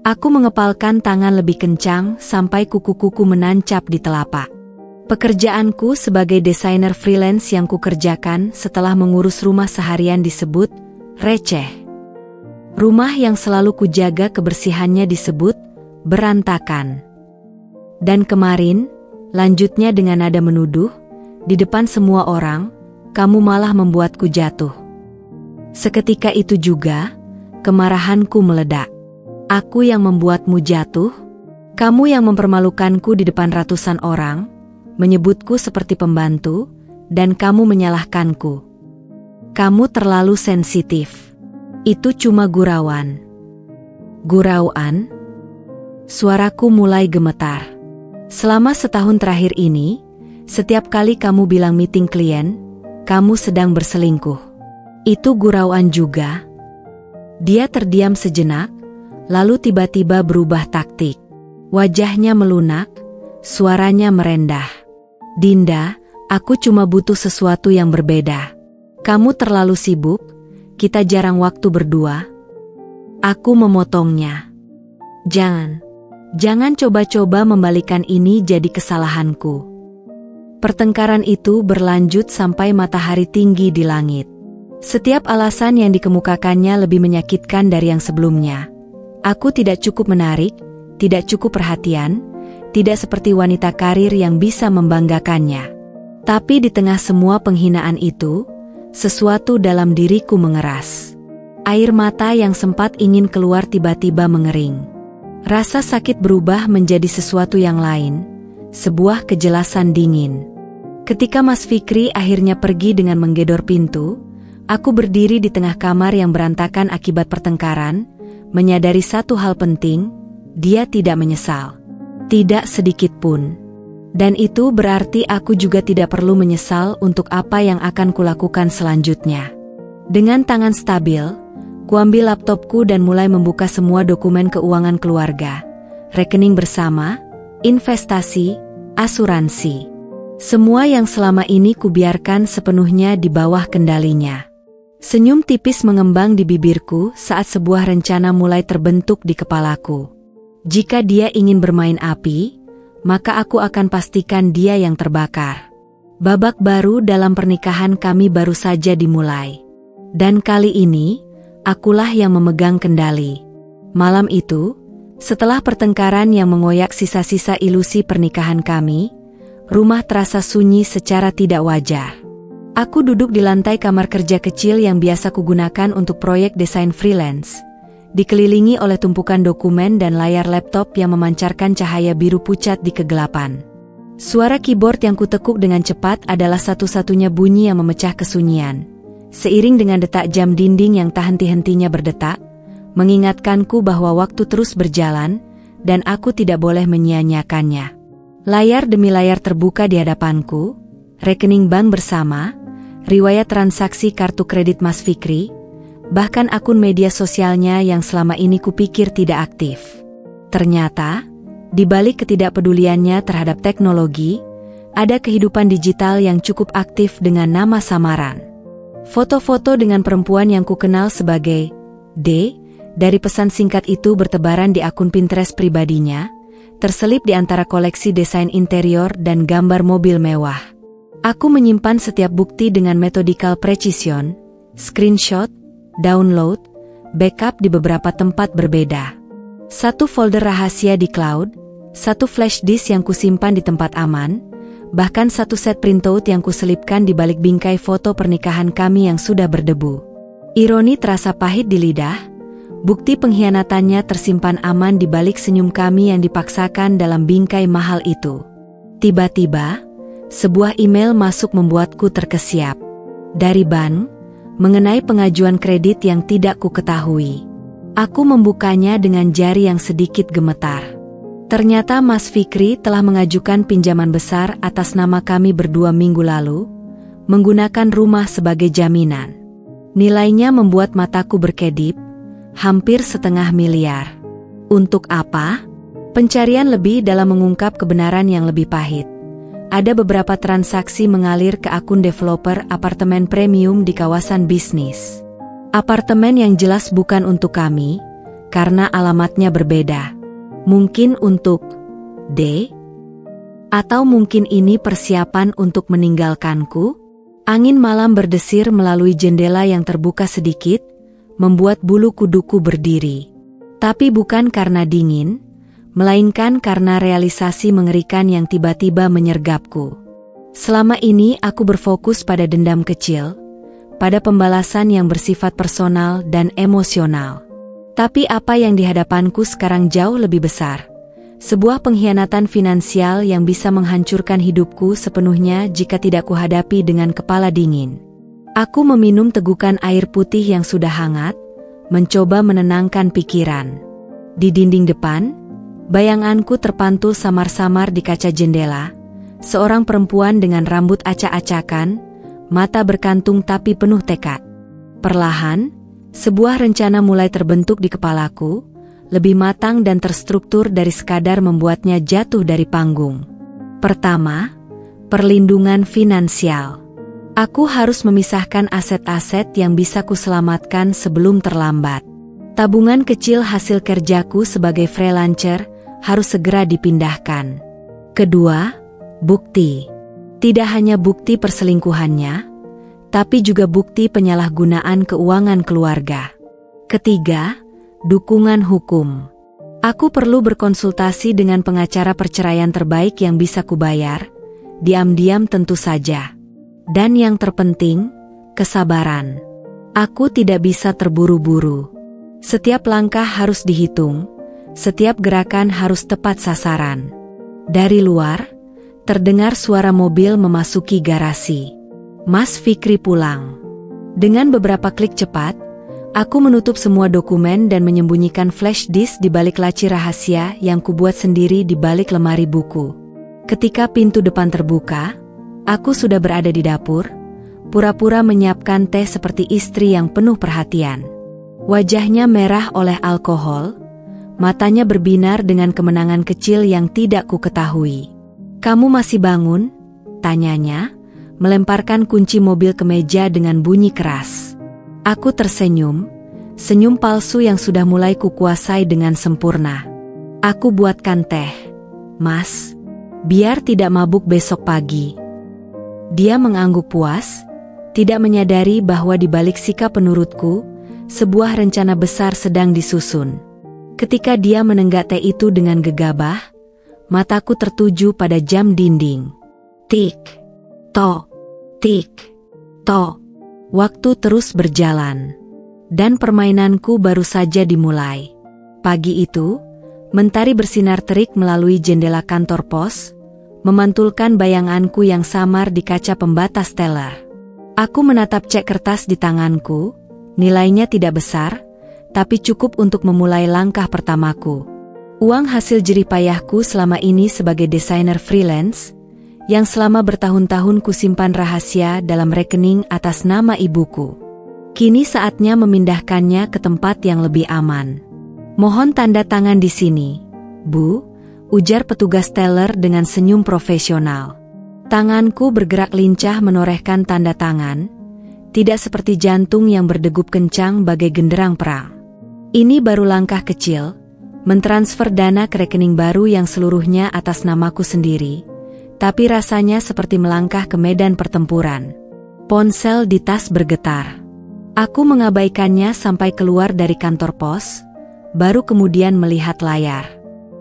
Aku mengepalkan tangan lebih kencang sampai kuku-kuku menancap di telapak. Pekerjaanku sebagai desainer freelance yang kukerjakan setelah mengurus rumah seharian disebut receh. Rumah yang selalu kujaga kebersihannya disebut berantakan. Dan kemarin, lanjutnya dengan nada menuduh, di depan semua orang, kamu malah membuatku jatuh. Seketika itu juga, kemarahanku meledak. Aku yang membuatmu jatuh? Kamu yang mempermalukanku di depan ratusan orang, menyebutku seperti pembantu, dan kamu menyalahkanku. Kamu terlalu sensitif. Itu cuma gurauan. Gurauan? Suaraku mulai gemetar. Selama setahun terakhir ini, setiap kali kamu bilang meeting klien, kamu sedang berselingkuh. Itu gurauan juga? Dia terdiam sejenak, lalu tiba-tiba berubah taktik. Wajahnya melunak, suaranya merendah. Dinda, aku cuma butuh sesuatu yang berbeda. Kamu terlalu sibuk, kita jarang waktu berdua. Aku memotongnya. Jangan coba-coba membalikan ini jadi kesalahanku. Pertengkaran itu berlanjut sampai matahari tinggi di langit. Setiap alasan yang dikemukakannya lebih menyakitkan dari yang sebelumnya. Aku tidak cukup menarik, tidak cukup perhatian, tidak seperti wanita karir yang bisa membanggakannya. Tapi di tengah semua penghinaan itu, sesuatu dalam diriku mengeras. Air mata yang sempat ingin keluar tiba-tiba mengering. Rasa sakit berubah menjadi sesuatu yang lain, sebuah kejelasan dingin. Ketika Mas Fikri akhirnya pergi dengan menggedor pintu, aku berdiri di tengah kamar yang berantakan akibat pertengkaran, menyadari satu hal penting, dia tidak menyesal. Tidak sedikit pun. Dan itu berarti aku juga tidak perlu menyesal untuk apa yang akan kulakukan selanjutnya. Dengan tangan stabil, kuambil laptopku dan mulai membuka semua dokumen keuangan keluarga, rekening bersama, investasi, asuransi. Semua yang selama ini kubiarkan sepenuhnya di bawah kendalinya. Senyum tipis mengembang di bibirku saat sebuah rencana mulai terbentuk di kepalaku. Jika dia ingin bermain api, maka aku akan pastikan dia yang terbakar. Babak baru dalam pernikahan kami baru saja dimulai. Dan kali ini, akulah yang memegang kendali. Malam itu, setelah pertengkaran yang mengoyak sisa-sisa ilusi pernikahan kami, rumah terasa sunyi secara tidak wajar. Aku duduk di lantai kamar kerja kecil yang biasa kugunakan untuk proyek desain freelance, dikelilingi oleh tumpukan dokumen dan layar laptop yang memancarkan cahaya biru pucat di kegelapan. Suara keyboard yang kutekuk dengan cepat adalah satu-satunya bunyi yang memecah kesunyian, seiring dengan detak jam dinding yang tak henti-hentinya berdetak, mengingatkanku bahwa waktu terus berjalan, dan aku tidak boleh menyia-nyiakannya. Layar demi layar terbuka di hadapanku, rekening bank bersama, riwayat transaksi kartu kredit Mas Fikri, bahkan akun media sosialnya yang selama ini kupikir tidak aktif. Ternyata, di balik ketidakpeduliannya terhadap teknologi, ada kehidupan digital yang cukup aktif dengan nama samaran. Foto-foto dengan perempuan yang kukenal sebagai D, dari pesan singkat itu bertebaran di akun Pinterest pribadinya, terselip di antara koleksi desain interior dan gambar mobil mewah. Aku menyimpan setiap bukti dengan metodikal precision, screenshot, download, backup di beberapa tempat berbeda. Satu folder rahasia di cloud, satu flash disk yang kusimpan di tempat aman, bahkan satu set printout yang kuselipkan di balik bingkai foto pernikahan kami yang sudah berdebu. Ironi terasa pahit di lidah. Bukti pengkhianatannya tersimpan aman di balik senyum kami yang dipaksakan dalam bingkai mahal itu. Tiba-tiba, Sebuah email masuk membuatku terkesiap. Dari bank, mengenai pengajuan kredit yang tidak ku ketahui. Aku membukanya dengan jari yang sedikit gemetar. Ternyata Mas Fikri telah mengajukan pinjaman besar atas nama kami berdua minggu lalu, menggunakan rumah sebagai jaminan. Nilainya membuat mataku berkedip, hampir 0,5 miliar. Untuk apa? Pencarian lebih dalam mengungkap kebenaran yang lebih pahit. Ada beberapa transaksi mengalir ke akun developer apartemen premium di kawasan bisnis. Apartemen yang jelas bukan untuk kami, karena alamatnya berbeda. Mungkin untuk D? Atau mungkin ini persiapan untuk meninggalkanku? Angin malam berdesir melalui jendela yang terbuka sedikit, membuat bulu kuduku berdiri. Tapi bukan karena dingin, melainkan karena realisasi mengerikan yang tiba-tiba menyergapku. Selama ini aku berfokus pada dendam kecil, pada pembalasan yang bersifat personal dan emosional. Tapi apa yang di hadapanku sekarang jauh lebih besar. Sebuah pengkhianatan finansial yang bisa menghancurkan hidupku sepenuhnya jika tidak kuhadapi dengan kepala dingin. Aku meminum tegukan air putih yang sudah hangat, mencoba menenangkan pikiran. Di dinding depan, bayanganku terpantul samar-samar di kaca jendela, seorang perempuan dengan rambut acak-acakan, mata berkantung tapi penuh tekad. Perlahan, sebuah rencana mulai terbentuk di kepalaku, lebih matang dan terstruktur dari sekadar membuatnya jatuh dari panggung. Pertama, perlindungan finansial. Aku harus memisahkan aset-aset yang bisa kuselamatkan sebelum terlambat. Tabungan kecil hasil kerjaku sebagai freelancer harus segera dipindahkan. Kedua, bukti. Tidak hanya bukti perselingkuhannya, tapi juga bukti penyalahgunaan keuangan keluarga. Ketiga, dukungan hukum. Aku perlu berkonsultasi dengan pengacara perceraian terbaik yang bisa kubayar, diam-diam tentu saja. Dan yang terpenting, kesabaran. Aku tidak bisa terburu-buru. Setiap langkah harus dihitung, setiap gerakan harus tepat sasaran. Dari luar, terdengar suara mobil memasuki garasi. Mas Fikri pulang. Dengan beberapa klik cepat, aku menutup semua dokumen dan menyembunyikan flash disk di balik laci rahasia yang kubuat sendiri di balik lemari buku. Ketika pintu depan terbuka, aku sudah berada di dapur, pura-pura menyiapkan teh seperti istri yang penuh perhatian. Wajahnya merah oleh alkohol, matanya berbinar dengan kemenangan kecil yang tidak ku ketahui. "Kamu masih bangun?" tanyanya, melemparkan kunci mobil ke meja dengan bunyi keras. Aku tersenyum, senyum palsu yang sudah mulai kukuasai dengan sempurna. "Aku buatkan teh, Mas, biar tidak mabuk besok pagi." Dia mengangguk puas, tidak menyadari bahwa di balik sikap penurutku, sebuah rencana besar sedang disusun. Ketika dia menenggak teh itu dengan gegabah, mataku tertuju pada jam dinding. Tik, tok, tik, tok. Waktu terus berjalan. Dan permainanku baru saja dimulai. Pagi itu, mentari bersinar terik melalui jendela kantor pos, memantulkan bayanganku yang samar di kaca pembatas teller. Aku menatap cek kertas di tanganku, nilainya tidak besar, tapi cukup untuk memulai langkah pertamaku. Uang hasil jerih payahku selama ini sebagai desainer freelance, yang selama bertahun-tahun kusimpan rahasia dalam rekening atas nama ibuku. Kini saatnya memindahkannya ke tempat yang lebih aman. "Mohon tanda tangan di sini, Bu," ujar petugas teller dengan senyum profesional. Tanganku bergerak lincah menorehkan tanda tangan, tidak seperti jantung yang berdegup kencang bagai genderang perang. Ini baru langkah kecil, mentransfer dana ke rekening baru yang seluruhnya atas namaku sendiri, tapi rasanya seperti melangkah ke medan pertempuran. Ponsel di tas bergetar. Aku mengabaikannya sampai keluar dari kantor pos, baru kemudian melihat layar.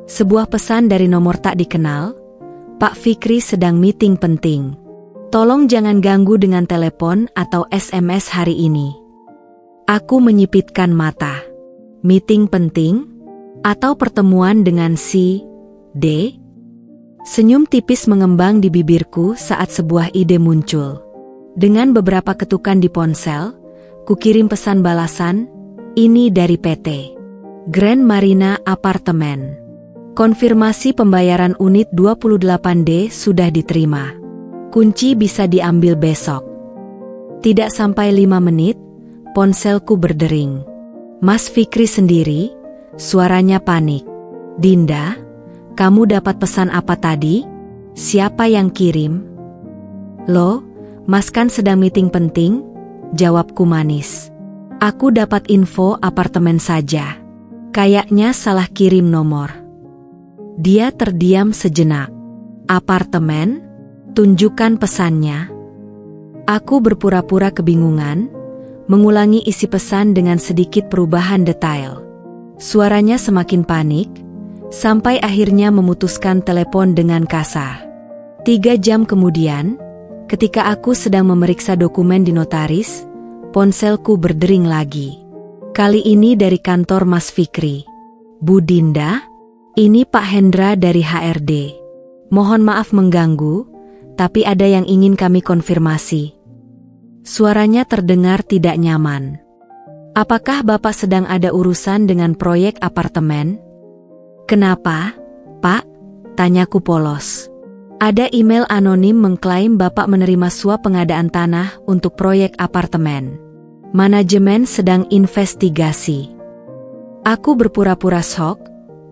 Sebuah pesan dari nomor tak dikenal, "Pak Fikri sedang meeting penting. Tolong jangan ganggu dengan telepon atau SMS hari ini." Aku menyipitkan mata. Meeting penting? Atau pertemuan dengan si D? Senyum tipis mengembang di bibirku saat sebuah ide muncul. Dengan beberapa ketukan di ponsel, kukirim pesan balasan, ini dari PT Grand Marina Apartemen. Konfirmasi pembayaran unit 28D sudah diterima. Kunci bisa diambil besok. Tidak sampai 5 menit, ponselku berdering. Mas Fikri sendiri, suaranya panik. Dinda, kamu dapat pesan apa tadi? Siapa yang kirim? Loh, Mas kan sedang meeting penting, jawabku manis. Aku dapat info apartemen saja. Kayaknya salah kirim nomor. Dia terdiam sejenak. Apartemen? Tunjukkan pesannya. Aku berpura-pura kebingungan, mengulangi isi pesan dengan sedikit perubahan detail. Suaranya semakin panik, sampai akhirnya memutuskan telepon dengan kasar. 3 jam kemudian, ketika aku sedang memeriksa dokumen di notaris, ponselku berdering lagi. Kali ini dari kantor Mas Fikri. Bu Dinda, ini Pak Hendra dari HRD. Mohon maaf mengganggu, tapi ada yang ingin kami konfirmasi. Suaranya terdengar tidak nyaman. Apakah Bapak sedang ada urusan dengan proyek apartemen? Kenapa, Pak? Tanyaku polos. Ada email anonim mengklaim Bapak menerima suap pengadaan tanah untuk proyek apartemen. Manajemen sedang investigasi. Aku berpura-pura shock,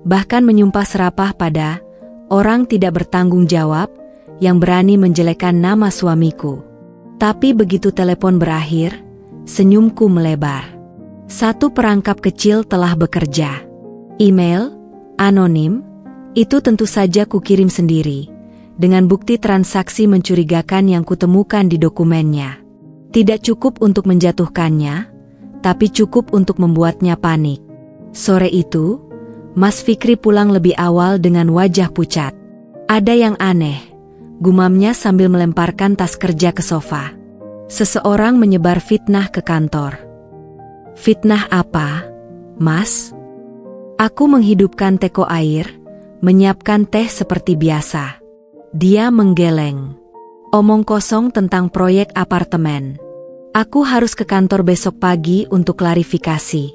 bahkan menyumpah serapah pada orang tidak bertanggung jawab yang berani menjelekkan nama suamiku. Tapi begitu telepon berakhir, senyumku melebar. Satu perangkap kecil telah bekerja. Email anonim, itu tentu saja kukirim sendiri, dengan bukti transaksi mencurigakan yang kutemukan di dokumennya. Tidak cukup untuk menjatuhkannya, tapi cukup untuk membuatnya panik. Sore itu, Mas Fikri pulang lebih awal dengan wajah pucat. Ada yang aneh, gumamnya sambil melemparkan tas kerja ke sofa. Seseorang menyebar fitnah ke kantor. Fitnah apa, Mas? Aku menghidupkan teko air, menyiapkan teh seperti biasa. Dia menggeleng. Omong kosong tentang proyek apartemen. Aku harus ke kantor besok pagi untuk klarifikasi.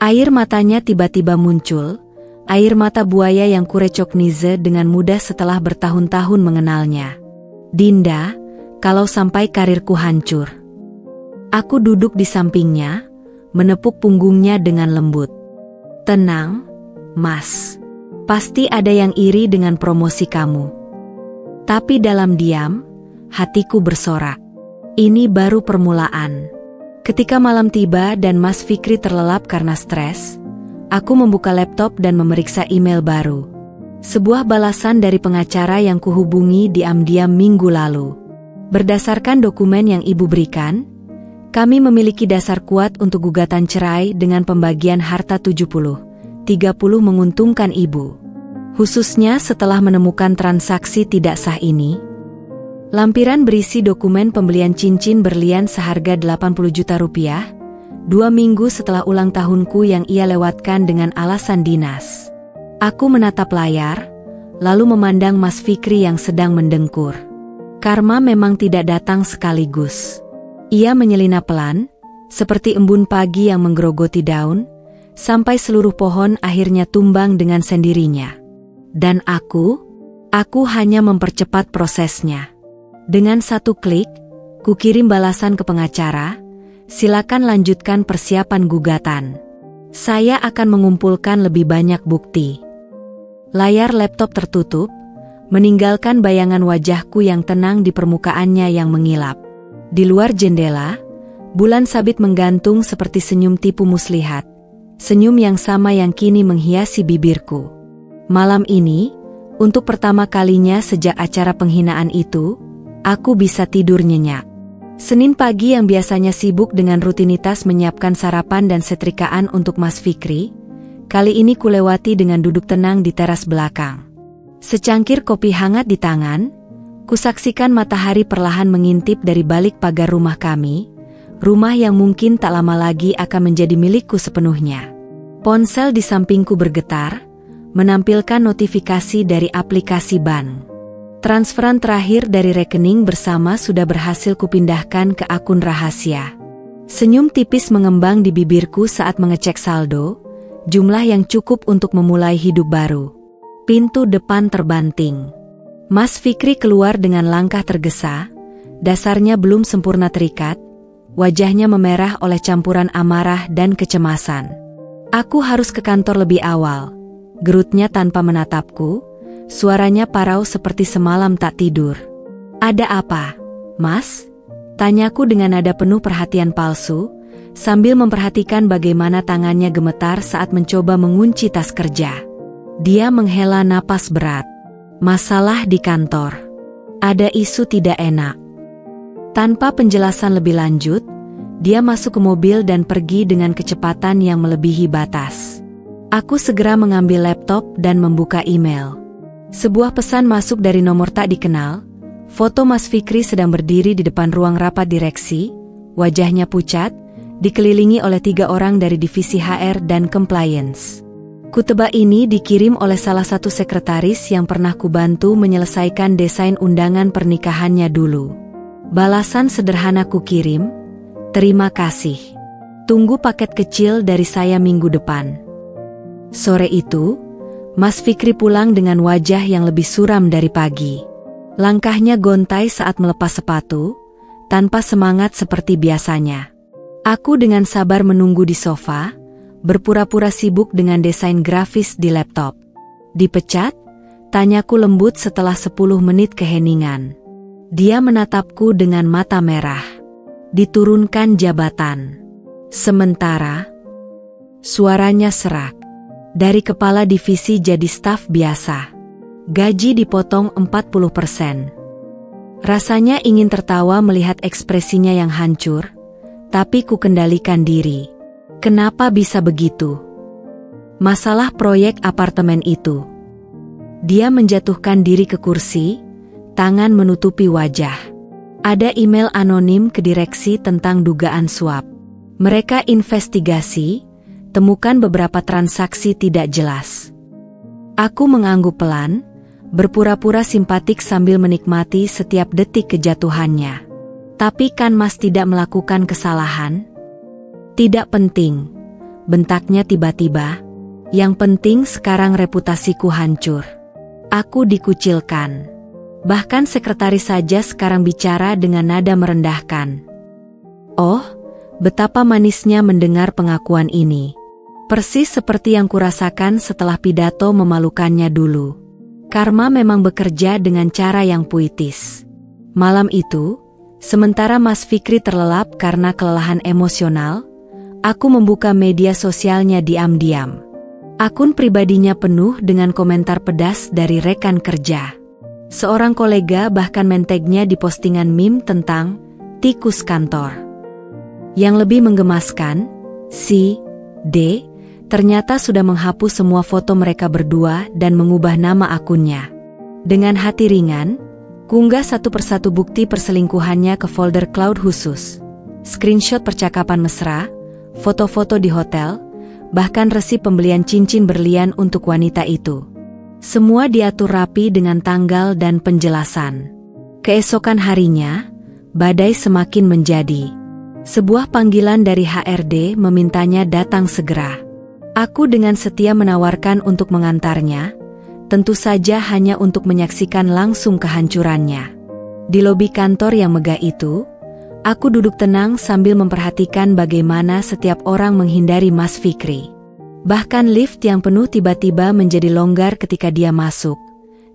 Air matanya tiba-tiba muncul, air mata buaya yang kurecognize dengan mudah setelah bertahun-tahun mengenalnya. Dinda, kalau sampai karirku hancur. Aku duduk di sampingnya, menepuk punggungnya dengan lembut. Tenang, Mas. Pasti ada yang iri dengan promosi kamu. Tapi dalam diam, hatiku bersorak. Ini baru permulaan. Ketika malam tiba dan Mas Fikri terlelap karena stres, aku membuka laptop dan memeriksa email baru. Sebuah balasan dari pengacara yang kuhubungi diam-diam minggu lalu. Berdasarkan dokumen yang Ibu berikan, kami memiliki dasar kuat untuk gugatan cerai dengan pembagian harta 70-30 menguntungkan Ibu. Khususnya setelah menemukan transaksi tidak sah ini. Lampiran berisi dokumen pembelian cincin berlian seharga 80 juta rupiah, 2 minggu setelah ulang tahunku yang ia lewatkan dengan alasan dinas. Aku menatap layar, lalu memandang Mas Fikri yang sedang mendengkur. Karma memang tidak datang sekaligus. Ia menyelinap pelan, seperti embun pagi yang menggerogoti daun, sampai seluruh pohon akhirnya tumbang dengan sendirinya. Dan aku hanya mempercepat prosesnya. Dengan satu klik, kukirim balasan ke pengacara, silakan lanjutkan persiapan gugatan. Saya akan mengumpulkan lebih banyak bukti. Layar laptop tertutup, meninggalkan bayangan wajahku yang tenang di permukaannya yang mengilap. Di luar jendela, bulan sabit menggantung seperti senyum tipu muslihat. Senyum yang sama yang kini menghiasi bibirku. Malam ini, untuk pertama kalinya sejak acara penghinaan itu, aku bisa tidur nyenyak. Senin pagi yang biasanya sibuk dengan rutinitas menyiapkan sarapan dan setrikaan untuk Mas Fikri, kali ini kulewati dengan duduk tenang di teras belakang. Secangkir kopi hangat di tangan, kusaksikan matahari perlahan mengintip dari balik pagar rumah kami, rumah yang mungkin tak lama lagi akan menjadi milikku sepenuhnya. Ponsel di sampingku bergetar, menampilkan notifikasi dari aplikasi bank. Transferan terakhir dari rekening bersama sudah berhasil kupindahkan ke akun rahasia. Senyum tipis mengembang di bibirku saat mengecek saldo, jumlah yang cukup untuk memulai hidup baru. Pintu depan terbanting. Mas Fikri keluar dengan langkah tergesa, dasarnya belum sempurna terikat, wajahnya memerah oleh campuran amarah dan kecemasan. Aku harus ke kantor lebih awal, gerutnya tanpa menatapku, suaranya parau seperti semalam tak tidur. Ada apa, Mas? Tanyaku dengan nada penuh perhatian palsu, sambil memperhatikan bagaimana tangannya gemetar saat mencoba mengunci tas kerja. Dia menghela napas berat. Masalah di kantor. Ada isu tidak enak. Tanpa penjelasan lebih lanjut, dia masuk ke mobil dan pergi dengan kecepatan yang melebihi batas. Aku segera mengambil laptop dan membuka email. Sebuah pesan masuk dari nomor tak dikenal. Foto Mas Fikri sedang berdiri di depan ruang rapat direksi, wajahnya pucat, dikelilingi oleh 3 orang dari divisi HR dan compliance. Kutebak ini dikirim oleh salah satu sekretaris yang pernah kubantu menyelesaikan desain undangan pernikahannya dulu. Balasan sederhana kukirim, terima kasih. Tunggu paket kecil dari saya minggu depan. Sore itu, Mas Fikri pulang dengan wajah yang lebih suram dari pagi. Langkahnya gontai saat melepas sepatu, tanpa semangat seperti biasanya. Aku dengan sabar menunggu di sofa, berpura-pura sibuk dengan desain grafis di laptop. Dipecat? Tanyaku lembut setelah 10 menit keheningan. Dia menatapku dengan mata merah. Diturunkan jabatan. Sementara, suaranya serak. Dari kepala divisi jadi staf biasa. Gaji dipotong 40%. Rasanya ingin tertawa melihat ekspresinya yang hancur, tapi ku kendalikan diri. Kenapa bisa begitu? Masalah proyek apartemen itu. Dia menjatuhkan diri ke kursi, tangan menutupi wajah. Ada email anonim ke direksi tentang dugaan suap. Mereka investigasi, temukan beberapa transaksi tidak jelas. Aku mengangguk pelan, berpura-pura simpatik sambil menikmati setiap detik kejatuhannya. Tapi kan Mas tidak melakukan kesalahan? Tidak penting, bentaknya tiba-tiba. Yang penting sekarang reputasiku hancur. Aku dikucilkan. Bahkan sekretaris saja sekarang bicara dengan nada merendahkan. Oh, betapa manisnya mendengar pengakuan ini. Persis seperti yang kurasakan setelah pidato memalukannya dulu. Karma memang bekerja dengan cara yang puitis. Malam itu, sementara Mas Fikri terlelap karena kelelahan emosional, aku membuka media sosialnya diam-diam. Akun pribadinya penuh dengan komentar pedas dari rekan kerja. Seorang kolega bahkan mentegnya di postingan meme tentang tikus kantor. Yang lebih menggemaskan, si D ternyata sudah menghapus semua foto mereka berdua dan mengubah nama akunnya. Dengan hati ringan, kunggah satu persatu bukti perselingkuhannya ke folder cloud khusus. Screenshot percakapan mesra, foto-foto di hotel, bahkan resip pembelian cincin berlian untuk wanita itu. Semua diatur rapi dengan tanggal dan penjelasan. Keesokan harinya, badai semakin menjadi. Sebuah panggilan dari HRD memintanya datang segera. Aku dengan setia menawarkan untuk mengantarnya, tentu saja hanya untuk menyaksikan langsung kehancurannya. Di lobi kantor yang megah itu, aku duduk tenang sambil memperhatikan bagaimana setiap orang menghindari Mas Fikri. Bahkan lift yang penuh tiba-tiba menjadi longgar ketika dia masuk.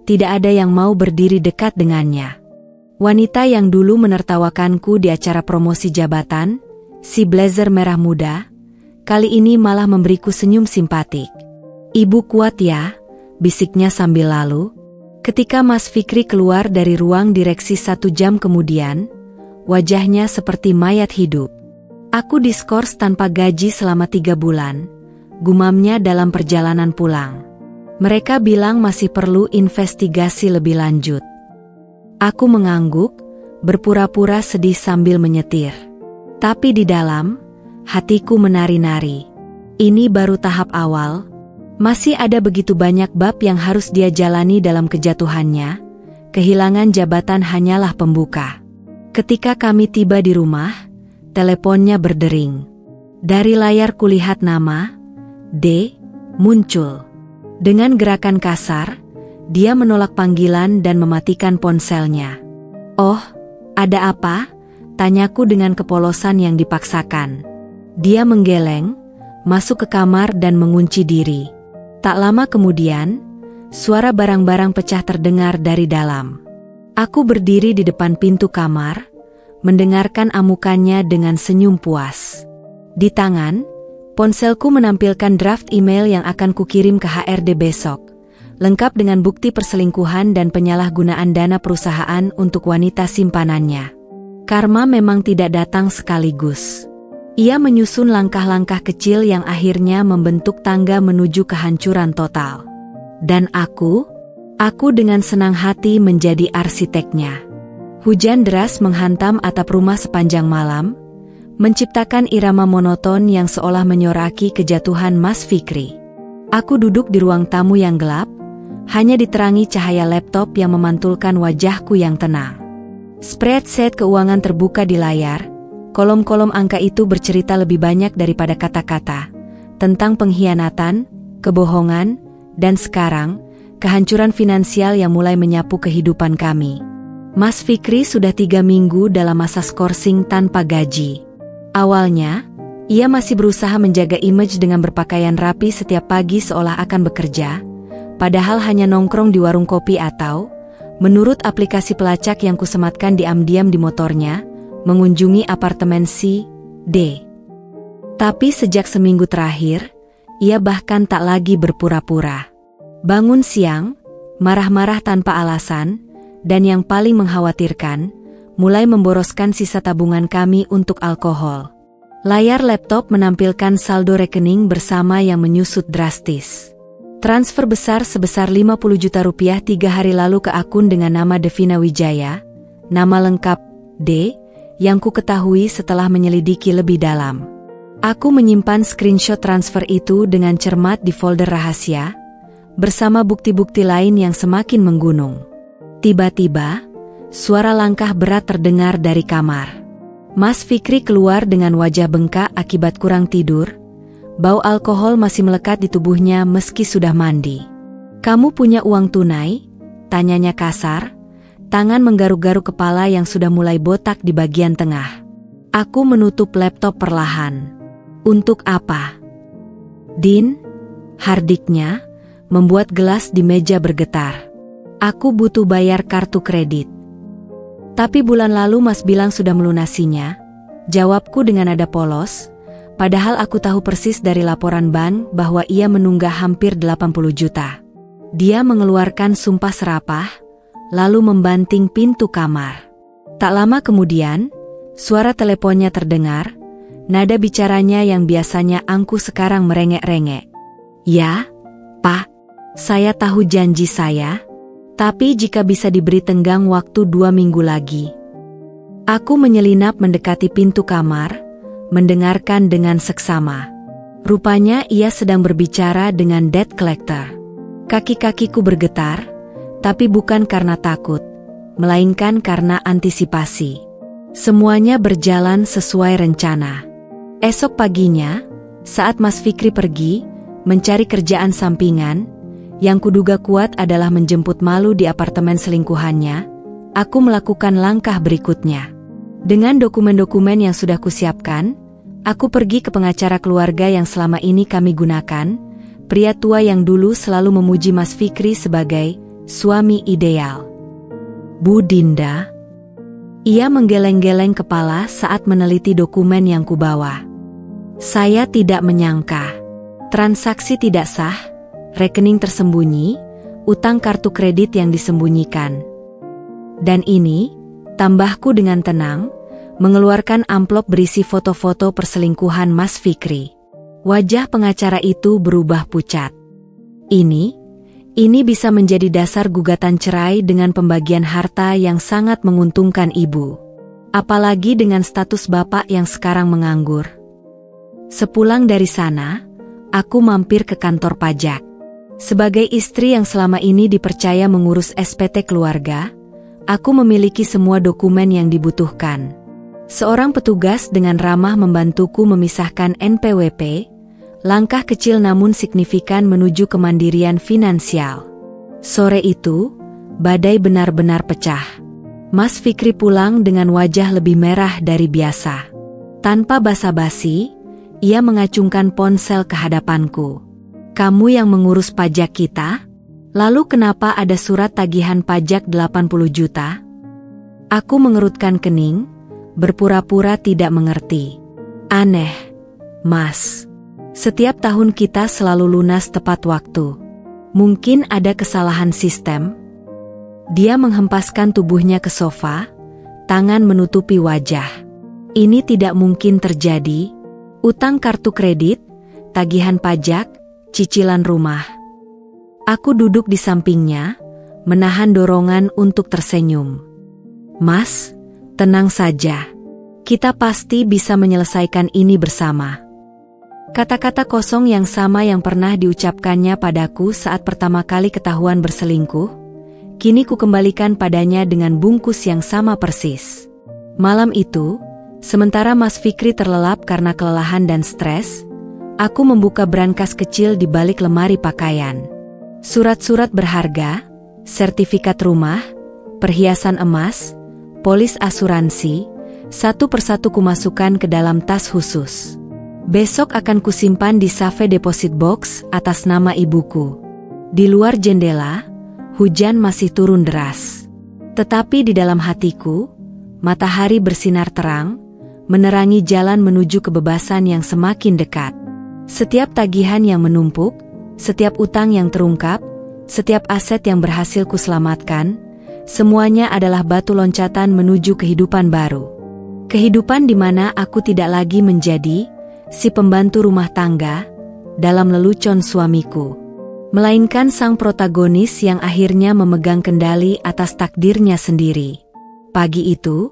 Tidak ada yang mau berdiri dekat dengannya. Wanita yang dulu menertawakanku di acara promosi jabatan, si blazer merah muda, kali ini malah memberiku senyum simpatik. Ibu kuat ya, bisiknya sambil lalu. Ketika Mas Fikri keluar dari ruang direksi 1 jam kemudian, wajahnya seperti mayat hidup. Aku diskors tanpa gaji selama 3 bulan, gumamnya dalam perjalanan pulang. Mereka bilang masih perlu investigasi lebih lanjut. Aku mengangguk, berpura-pura sedih sambil menyetir. Tapi di dalam, hatiku menari-nari. Ini baru tahap awal. Masih ada begitu banyak bab yang harus dia jalani dalam kejatuhannya. Kehilangan jabatan hanyalah pembuka. Ketika kami tiba di rumah, teleponnya berdering. Dari layar kulihat nama D muncul. Dengan gerakan kasar, dia menolak panggilan dan mematikan ponselnya. "Oh, ada apa?" tanyaku dengan kepolosan yang dipaksakan. Dia menggeleng, masuk ke kamar dan mengunci diri. Tak lama kemudian, suara barang-barang pecah terdengar dari dalam. Aku berdiri di depan pintu kamar, mendengarkan amukannya dengan senyum puas. Di tangan, ponselku menampilkan draft email yang akan kukirim ke HRD besok, lengkap dengan bukti perselingkuhan dan penyalahgunaan dana perusahaan untuk wanita simpanannya. Karma memang tidak datang sekaligus. Ia menyusun langkah-langkah kecil yang akhirnya membentuk tangga menuju kehancuran total. Dan aku dengan senang hati menjadi arsiteknya. Hujan deras menghantam atap rumah sepanjang malam, menciptakan irama monoton yang seolah menyoraki kejatuhan Mas Fikri. Aku duduk di ruang tamu yang gelap, hanya diterangi cahaya laptop yang memantulkan wajahku yang tenang. Spreadsheet keuangan terbuka di layar. Kolom-kolom angka itu bercerita lebih banyak daripada kata-kata, tentang pengkhianatan, kebohongan, dan sekarang, kehancuran finansial yang mulai menyapu kehidupan kami. Mas Fikri sudah 3 minggu dalam masa skorsing tanpa gaji. Awalnya, ia masih berusaha menjaga image dengan berpakaian rapi setiap pagi seolah akan bekerja, padahal hanya nongkrong di warung kopi atau, menurut aplikasi pelacak yang kusematkan diam-diam di motornya, mengunjungi apartemen si D. Tapi sejak seminggu terakhir, ia bahkan tak lagi berpura-pura. Bangun siang, marah-marah tanpa alasan, dan yang paling mengkhawatirkan, mulai memboroskan sisa tabungan kami untuk alkohol. Layar laptop menampilkan saldo rekening bersama yang menyusut drastis. Transfer besar sebesar 50 juta rupiah 3 hari lalu ke akun dengan nama Devina Wijaya, nama lengkap D, yang ku ketahui setelah menyelidiki lebih dalam. Aku menyimpan screenshot transfer itu dengan cermat di folder rahasia, bersama bukti-bukti lain yang semakin menggunung. Tiba-tiba, suara langkah berat terdengar dari kamar. Mas Fikri keluar dengan wajah bengkak akibat kurang tidur. Bau alkohol masih melekat di tubuhnya meski sudah mandi. "Kamu punya uang tunai?" tanyanya kasar. Tangan menggaruk-garuk kepala yang sudah mulai botak di bagian tengah. Aku menutup laptop perlahan. "Untuk apa?" "Din," hardiknya, membuat gelas di meja bergetar. "Aku butuh bayar kartu kredit." "Tapi bulan lalu Mas bilang sudah melunasinya," jawabku dengan nada polos, padahal aku tahu persis dari laporan bank bahwa ia menunggah hampir 80 juta. Dia mengeluarkan sumpah serapah, lalu membanting pintu kamar. Tak lama kemudian, suara teleponnya terdengar, nada bicaranya yang biasanya angkuh sekarang merengek-rengek. "Ya, Pak, saya tahu janji saya, tapi jika bisa diberi tenggang waktu 2 minggu lagi." Aku menyelinap mendekati pintu kamar, mendengarkan dengan seksama. Rupanya ia sedang berbicara dengan debt collector. Kaki-kakiku bergetar, tapi bukan karena takut, melainkan karena antisipasi. Semuanya berjalan sesuai rencana. Esok paginya, saat Mas Fikri pergi, mencari kerjaan sampingan, yang kuduga kuat adalah menjemput Malu di apartemen selingkuhannya, aku melakukan langkah berikutnya. Dengan dokumen-dokumen yang sudah kusiapkan, aku pergi ke pengacara keluarga yang selama ini kami gunakan, pria tua yang dulu selalu memuji Mas Fikri sebagai suami ideal. "Bu Dinda." Ia menggeleng-geleng kepala saat meneliti dokumen yang kubawa. "Saya tidak menyangka. Transaksi tidak sah, rekening tersembunyi, utang kartu kredit yang disembunyikan. Dan ini," tambahku dengan tenang, mengeluarkan amplop berisi foto-foto perselingkuhan Mas Fikri. Wajah pengacara itu berubah pucat. Ini bisa menjadi dasar gugatan cerai dengan pembagian harta yang sangat menguntungkan ibu. Apalagi dengan status bapak yang sekarang menganggur. Sepulang dari sana, aku mampir ke kantor pajak. Sebagai istri yang selama ini dipercaya mengurus SPT keluarga, aku memiliki semua dokumen yang dibutuhkan. Seorang petugas dengan ramah membantuku memisahkan NPWP, langkah kecil namun signifikan menuju kemandirian finansial. Sore itu, badai benar-benar pecah. Mas Fikri pulang dengan wajah lebih merah dari biasa. Tanpa basa-basi, ia mengacungkan ponsel ke hadapanku. "Kamu yang mengurus pajak kita? Lalu kenapa ada surat tagihan pajak 80 juta? Aku mengerutkan kening, berpura-pura tidak mengerti. "Aneh, Mas. Setiap tahun kita selalu lunas tepat waktu. Mungkin ada kesalahan sistem?" Dia menghempaskan tubuhnya ke sofa, tangan menutupi wajah. "Ini tidak mungkin terjadi. Utang kartu kredit, tagihan pajak, cicilan rumah." Aku duduk di sampingnya, menahan dorongan untuk tersenyum. "Mas, tenang saja. Kita pasti bisa menyelesaikan ini bersama." Kata-kata kosong yang sama yang pernah diucapkannya padaku saat pertama kali ketahuan berselingkuh, kini ku kembalikan padanya dengan bungkus yang sama persis. Malam itu, sementara Mas Fikri terlelap karena kelelahan dan stres, aku membuka brankas kecil di balik lemari pakaian. Surat-surat berharga, sertifikat rumah, perhiasan emas, polis asuransi, satu persatu kumasukkan ke dalam tas khusus. Besok akan kusimpan di safe deposit box atas nama ibuku. Di luar jendela, hujan masih turun deras. Tetapi di dalam hatiku, matahari bersinar terang, menerangi jalan menuju kebebasan yang semakin dekat. Setiap tagihan yang menumpuk, setiap utang yang terungkap, setiap aset yang berhasil kuselamatkan, semuanya adalah batu loncatan menuju kehidupan baru. Kehidupan di mana aku tidak lagi menjadi si pembantu rumah tangga dalam lelucon suamiku, melainkan sang protagonis yang akhirnya memegang kendali atas takdirnya sendiri. Pagi itu,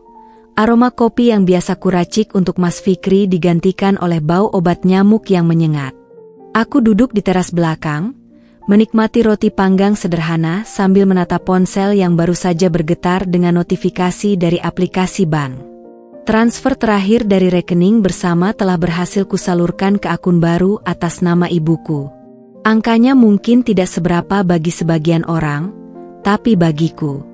aroma kopi yang biasa kuracik untuk Mas Fikri digantikan oleh bau obat nyamuk yang menyengat. Aku duduk di teras belakang, menikmati roti panggang sederhana sambil menatap ponsel yang baru saja bergetar dengan notifikasi dari aplikasi bank. Transfer terakhir dari rekening bersama telah berhasil kusalurkan ke akun baru atas nama ibuku. Angkanya mungkin tidak seberapa bagi sebagian orang, tapi bagiku,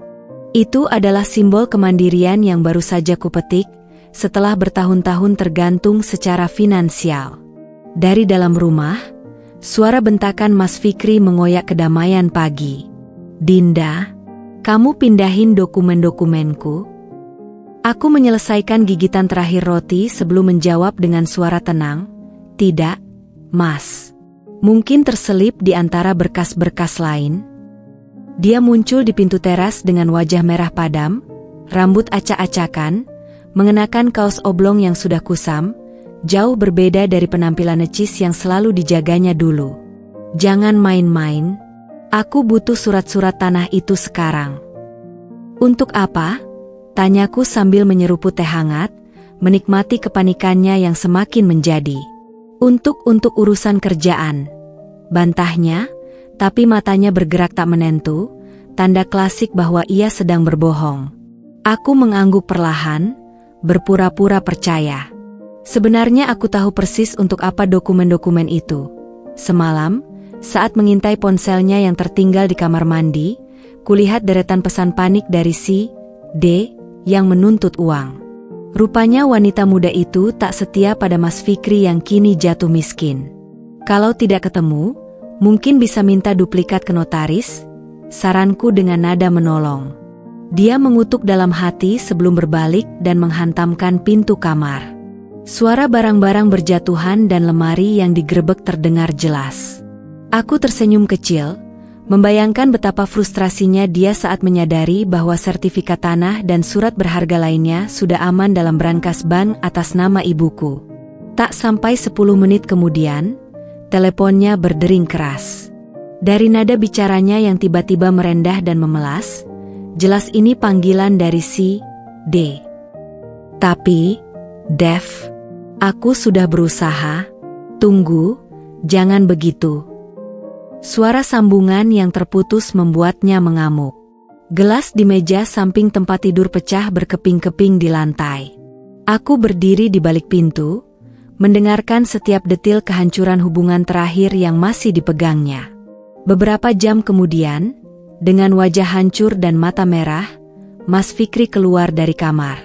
itu adalah simbol kemandirian yang baru saja kupetik setelah bertahun-tahun tergantung secara finansial. Dari dalam rumah, suara bentakan Mas Fikri mengoyak kedamaian pagi. "Dinda, kamu pindahin dokumen-dokumenku?" Aku menyelesaikan gigitan terakhir roti sebelum menjawab dengan suara tenang, "Tidak, Mas. Mungkin terselip di antara berkas-berkas lain." Dia muncul di pintu teras dengan wajah merah padam, rambut acak-acakan, mengenakan kaos oblong yang sudah kusam, jauh berbeda dari penampilan necis yang selalu dijaganya dulu. "Jangan main-main. Aku butuh surat-surat tanah itu sekarang." "Untuk apa?" tanyaku sambil menyeruput teh hangat, menikmati kepanikannya yang semakin menjadi. Untuk urusan kerjaan," bantahnya, tapi matanya bergerak tak menentu, tanda klasik bahwa ia sedang berbohong. Aku mengangguk perlahan, berpura-pura percaya. Sebenarnya aku tahu persis untuk apa dokumen-dokumen itu. Semalam, saat mengintai ponselnya yang tertinggal di kamar mandi, kulihat deretan pesan panik dari si D yang menuntut uang. Rupanya wanita muda itu tak setia pada Mas Fikri yang kini jatuh miskin. "Kalau tidak ketemu, mungkin bisa minta duplikat ke notaris," saranku dengan nada menolong. Dia mengutuk dalam hati sebelum berbalik dan menghantamkan pintu kamar. Suara barang-barang berjatuhan dan lemari yang digerebek terdengar jelas. Aku tersenyum kecil, membayangkan betapa frustrasinya dia saat menyadari bahwa sertifikat tanah dan surat berharga lainnya sudah aman dalam brankas bank atas nama ibuku. Tak sampai 10 menit kemudian, teleponnya berdering keras. Dari nada bicaranya yang tiba-tiba merendah dan memelas, jelas ini panggilan dari si D. "Tapi, Dev, aku sudah berusaha. Tunggu, jangan begitu." Suara sambungan yang terputus membuatnya mengamuk. Gelas di meja samping tempat tidur pecah berkeping-keping di lantai. Aku berdiri di balik pintu, mendengarkan setiap detil kehancuran hubungan terakhir yang masih dipegangnya. Beberapa jam kemudian, dengan wajah hancur dan mata merah, Mas Fikri keluar dari kamar.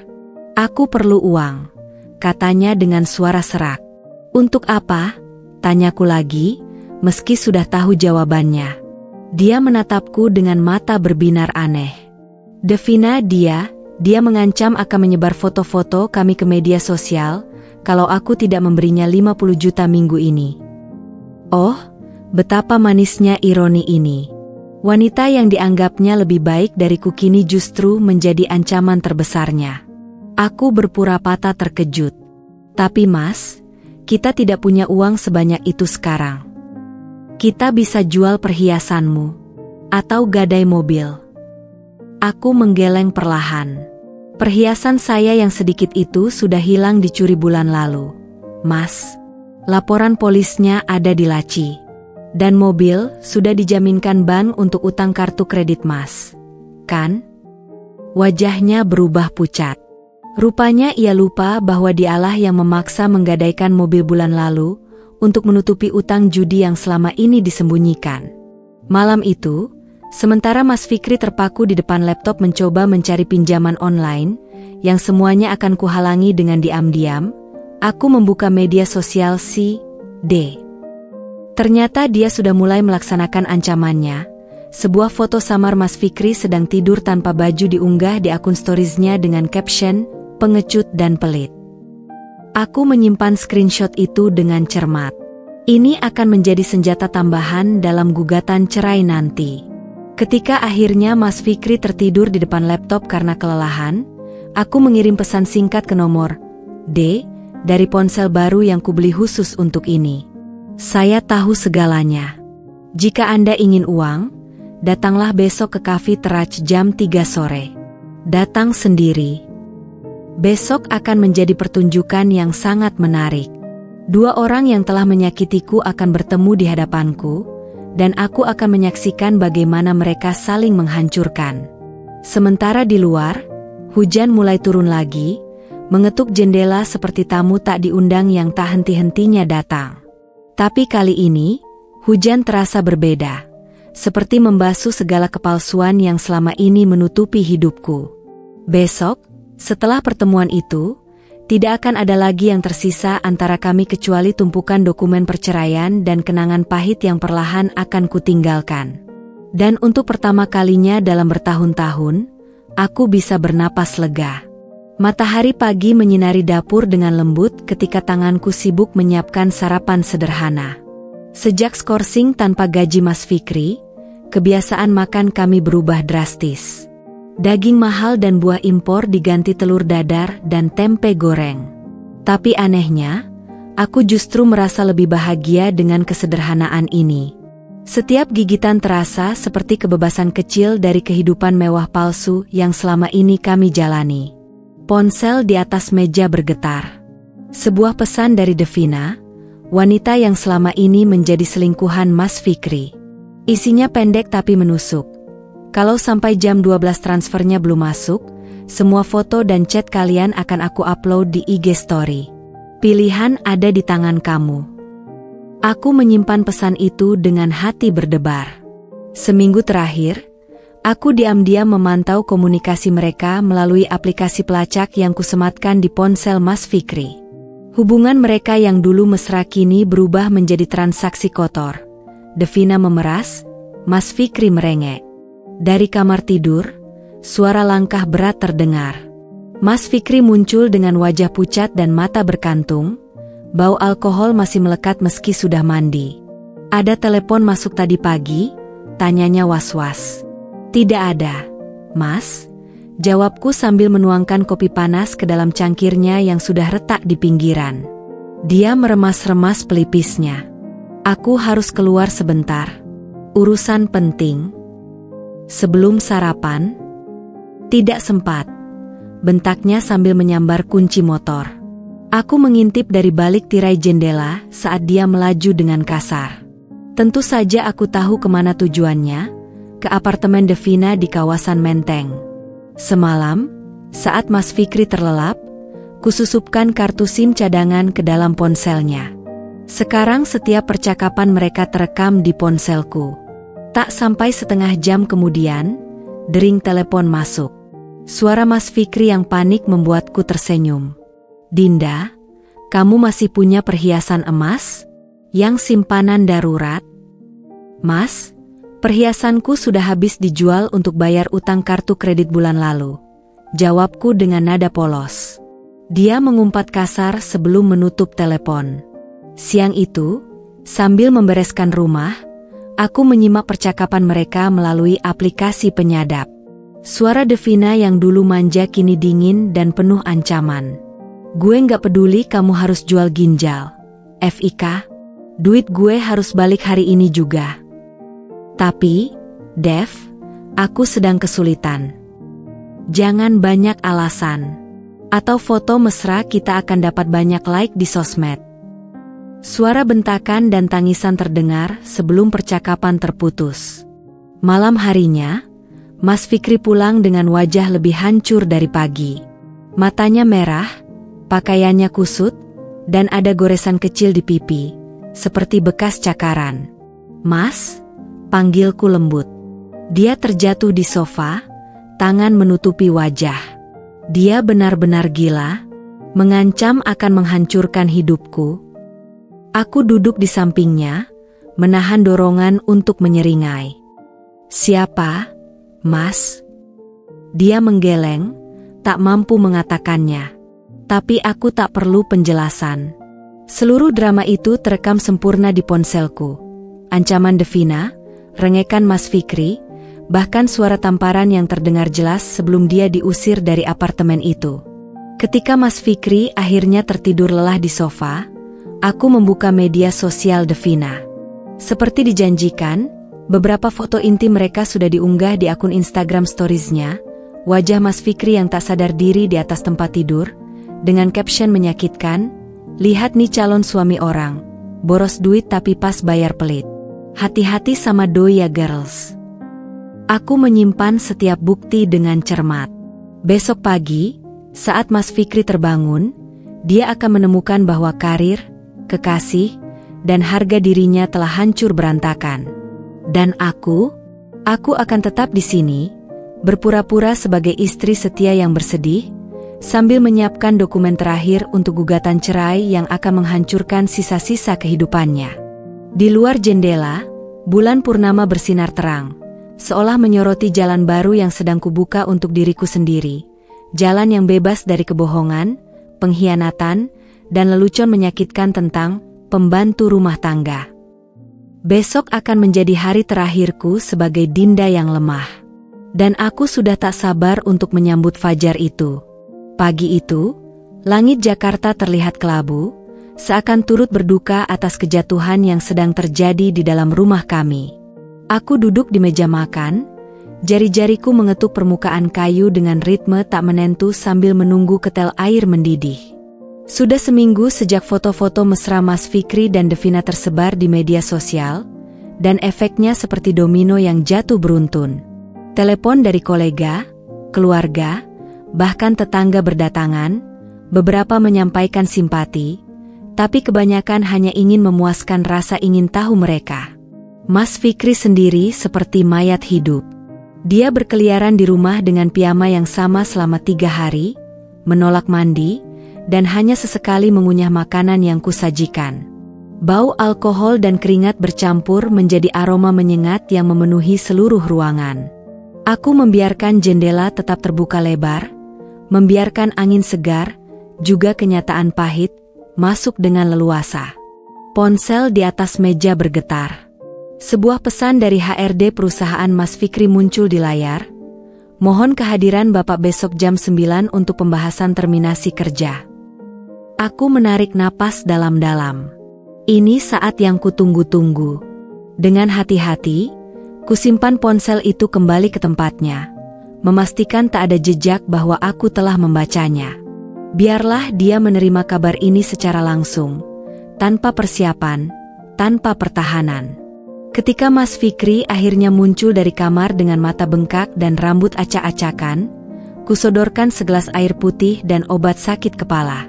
"Aku perlu uang," katanya dengan suara serak. "Untuk apa?" tanyaku lagi, meski sudah tahu jawabannya. Dia menatapku dengan mata berbinar aneh. "Devina, dia mengancam akan menyebar foto-foto kami ke media sosial kalau aku tidak memberinya 50 juta minggu ini." Oh, betapa manisnya ironi ini. Wanita yang dianggapnya lebih baik dariku kini justru menjadi ancaman terbesarnya. Aku berpura patah terkejut. "Tapi Mas, kita tidak punya uang sebanyak itu sekarang. Kita bisa jual perhiasanmu, atau gadai mobil." Aku menggeleng perlahan. Perhiasan saya yang sedikit itu sudah hilang dicuri bulan lalu. "Mas, laporan polisnya ada di laci. Dan mobil sudah dijaminkan bank untuk utang kartu kredit Mas, kan?" Wajahnya berubah pucat. Rupanya ia lupa bahwa dialah yang memaksa menggadaikan mobil bulan lalu untuk menutupi utang judi yang selama ini disembunyikan. Malam itu, sementara Mas Fikri terpaku di depan laptop mencoba mencari pinjaman online, yang semuanya akan kuhalangi dengan diam-diam, aku membuka media sosial si D. Ternyata dia sudah mulai melaksanakan ancamannya. Sebuah foto samar Mas Fikri sedang tidur tanpa baju diunggah di akun storiesnya dengan caption, "Pengecut dan pelit." Aku menyimpan screenshot itu dengan cermat. Ini akan menjadi senjata tambahan dalam gugatan cerai nanti. Ketika akhirnya Mas Fikri tertidur di depan laptop karena kelelahan, aku mengirim pesan singkat ke nomor D dari ponsel baru yang kubeli khusus untuk ini. "Saya tahu segalanya. Jika Anda ingin uang, datanglah besok ke Cafe Terrace jam 3 sore. Datang sendiri. Besok akan menjadi pertunjukan yang sangat menarik. 2 orang yang telah menyakitiku akan bertemu di hadapanku, dan aku akan menyaksikan bagaimana mereka saling menghancurkan." Sementara di luar, hujan mulai turun lagi, mengetuk jendela seperti tamu tak diundang yang tak henti-hentinya datang. Tapi kali ini, hujan terasa berbeda, seperti membasuh segala kepalsuan yang selama ini menutupi hidupku. Besok, setelah pertemuan itu, tidak akan ada lagi yang tersisa antara kami kecuali tumpukan dokumen perceraian dan kenangan pahit yang perlahan akan kutinggalkan. Dan untuk pertama kalinya dalam bertahun-tahun, aku bisa bernapas lega. Matahari pagi menyinari dapur dengan lembut ketika tanganku sibuk menyiapkan sarapan sederhana. Sejak skorsing tanpa gaji Mas Fikri, kebiasaan makan kami berubah drastis. Daging mahal dan buah impor diganti telur dadar dan tempe goreng. Tapi anehnya, aku justru merasa lebih bahagia dengan kesederhanaan ini. Setiap gigitan terasa seperti kebebasan kecil dari kehidupan mewah palsu yang selama ini kami jalani. Ponsel di atas meja bergetar. Sebuah pesan dari Devina, wanita yang selama ini menjadi selingkuhan Mas Fikri. Isinya pendek tapi menusuk. "Kalau sampai jam 12 transfernya belum masuk, semua foto dan chat kalian akan aku upload di IG Story. Pilihan ada di tangan kamu." Aku menyimpan pesan itu dengan hati berdebar. Seminggu terakhir, aku diam-diam memantau komunikasi mereka melalui aplikasi pelacak yang kusematkan di ponsel Mas Fikri. Hubungan mereka yang dulu mesra kini berubah menjadi transaksi kotor. Devina memeras, Mas Fikri merengek. Dari kamar tidur, suara langkah berat terdengar. Mas Fikri muncul dengan wajah pucat dan mata berkantung. Bau alkohol masih melekat meski sudah mandi. "Ada telepon masuk tadi pagi?" tanyanya was-was. "Tidak ada, Mas," jawabku sambil menuangkan kopi panas ke dalam cangkirnya yang sudah retak di pinggiran. Dia meremas-remas pelipisnya. "Aku harus keluar sebentar. Urusan penting." "Sebelum sarapan?" "Tidak sempat," bentaknya sambil menyambar kunci motor. Aku mengintip dari balik tirai jendela saat dia melaju dengan kasar. Tentu saja aku tahu kemana tujuannya, ke apartemen Devina di kawasan Menteng. Semalam, saat Mas Fikri terlelap, kususupkan kartu SIM cadangan ke dalam ponselnya. Sekarang setiap percakapan mereka terekam di ponselku. Tak sampai setengah jam kemudian, dering telepon masuk. Suara Mas Fikri yang panik membuatku tersenyum. "Dinda, kamu masih punya perhiasan emas? Yang simpanan darurat?" "Mas, perhiasanku sudah habis dijual untuk bayar utang kartu kredit bulan lalu," jawabku dengan nada polos. Dia mengumpat kasar sebelum menutup telepon. Siang itu, sambil membereskan rumah, aku menyimak percakapan mereka melalui aplikasi penyadap. Suara Devina yang dulu manja kini dingin dan penuh ancaman. "Gue nggak peduli kamu harus jual ginjal. FIK, duit gue harus balik hari ini juga. Tapi, Dev, aku sedang kesulitan. Jangan banyak alasan. Atau foto mesra kita akan dapat banyak like di sosmed." Suara bentakan dan tangisan terdengar sebelum percakapan terputus. Malam harinya, Mas Fikri pulang dengan wajah lebih hancur dari pagi. Matanya merah, pakaiannya kusut, dan ada goresan kecil di pipi, seperti bekas cakaran. "Mas," panggilku lembut. Dia terjatuh di sofa, tangan menutupi wajah. Dia benar-benar gila, mengancam akan menghancurkan hidupku. Aku duduk di sampingnya, menahan dorongan untuk menyeringai. "Siapa, Mas?" Dia menggeleng, tak mampu mengatakannya. Tapi aku tak perlu penjelasan. Seluruh drama itu terekam sempurna di ponselku. Ancaman Devina, rengekan Mas Fikri, bahkan suara tamparan yang terdengar jelas sebelum dia diusir dari apartemen itu. Ketika Mas Fikri akhirnya tertidur lelah di sofa, aku membuka media sosial Devina. Seperti dijanjikan, beberapa foto intim mereka sudah diunggah di akun Instagram Stories-nya. Wajah Mas Fikri yang tak sadar diri di atas tempat tidur, dengan caption menyakitkan, "Lihat nih calon suami orang, boros duit tapi pas bayar pelit. Hati-hati sama doi ya girls." Aku menyimpan setiap bukti dengan cermat. Besok pagi, saat Mas Fikri terbangun, dia akan menemukan bahwa karir, kekasih, dan harga dirinya telah hancur berantakan. Dan aku akan tetap di sini, berpura-pura sebagai istri setia yang bersedih, sambil menyiapkan dokumen terakhir untuk gugatan cerai yang akan menghancurkan sisa-sisa kehidupannya. Di luar jendela, bulan purnama bersinar terang, seolah menyoroti jalan baru yang sedang kubuka untuk diriku sendiri, jalan yang bebas dari kebohongan, pengkhianatan, dan lelucon menyakitkan tentang pembantu rumah tangga. Besok akan menjadi hari terakhirku sebagai Dinda yang lemah. Dan aku sudah tak sabar untuk menyambut fajar itu. Pagi itu, langit Jakarta terlihat kelabu, seakan turut berduka atas kejatuhan yang sedang terjadi di dalam rumah kami. Aku duduk di meja makan, jari-jariku mengetuk permukaan kayu dengan ritme tak menentu sambil menunggu ketel air mendidih. Sudah seminggu sejak foto-foto mesra Mas Fikri dan Devina tersebar di media sosial, dan efeknya seperti domino yang jatuh beruntun. Telepon dari kolega, keluarga, bahkan tetangga berdatangan, beberapa menyampaikan simpati, tapi kebanyakan hanya ingin memuaskan rasa ingin tahu mereka. Mas Fikri sendiri seperti mayat hidup. Dia berkeliaran di rumah dengan piyama yang sama selama 3 hari, menolak mandi, dan hanya sesekali mengunyah makanan yang kusajikan. Bau alkohol dan keringat bercampur menjadi aroma menyengat yang memenuhi seluruh ruangan. Aku membiarkan jendela tetap terbuka lebar, membiarkan angin segar, juga kenyataan pahit, masuk dengan leluasa. Ponsel di atas meja bergetar. Sebuah pesan dari HRD perusahaan Mas Fikri muncul di layar. "Mohon kehadiran Bapak besok jam 9 untuk pembahasan terminasi kerja." Aku menarik napas dalam-dalam. Ini saat yang kutunggu-tunggu. Dengan hati-hati, kusimpan ponsel itu kembali ke tempatnya, memastikan tak ada jejak bahwa aku telah membacanya. Biarlah dia menerima kabar ini secara langsung, tanpa persiapan, tanpa pertahanan. Ketika Mas Fikri akhirnya muncul dari kamar dengan mata bengkak dan rambut acak-acakan, kusodorkan segelas air putih dan obat sakit kepala.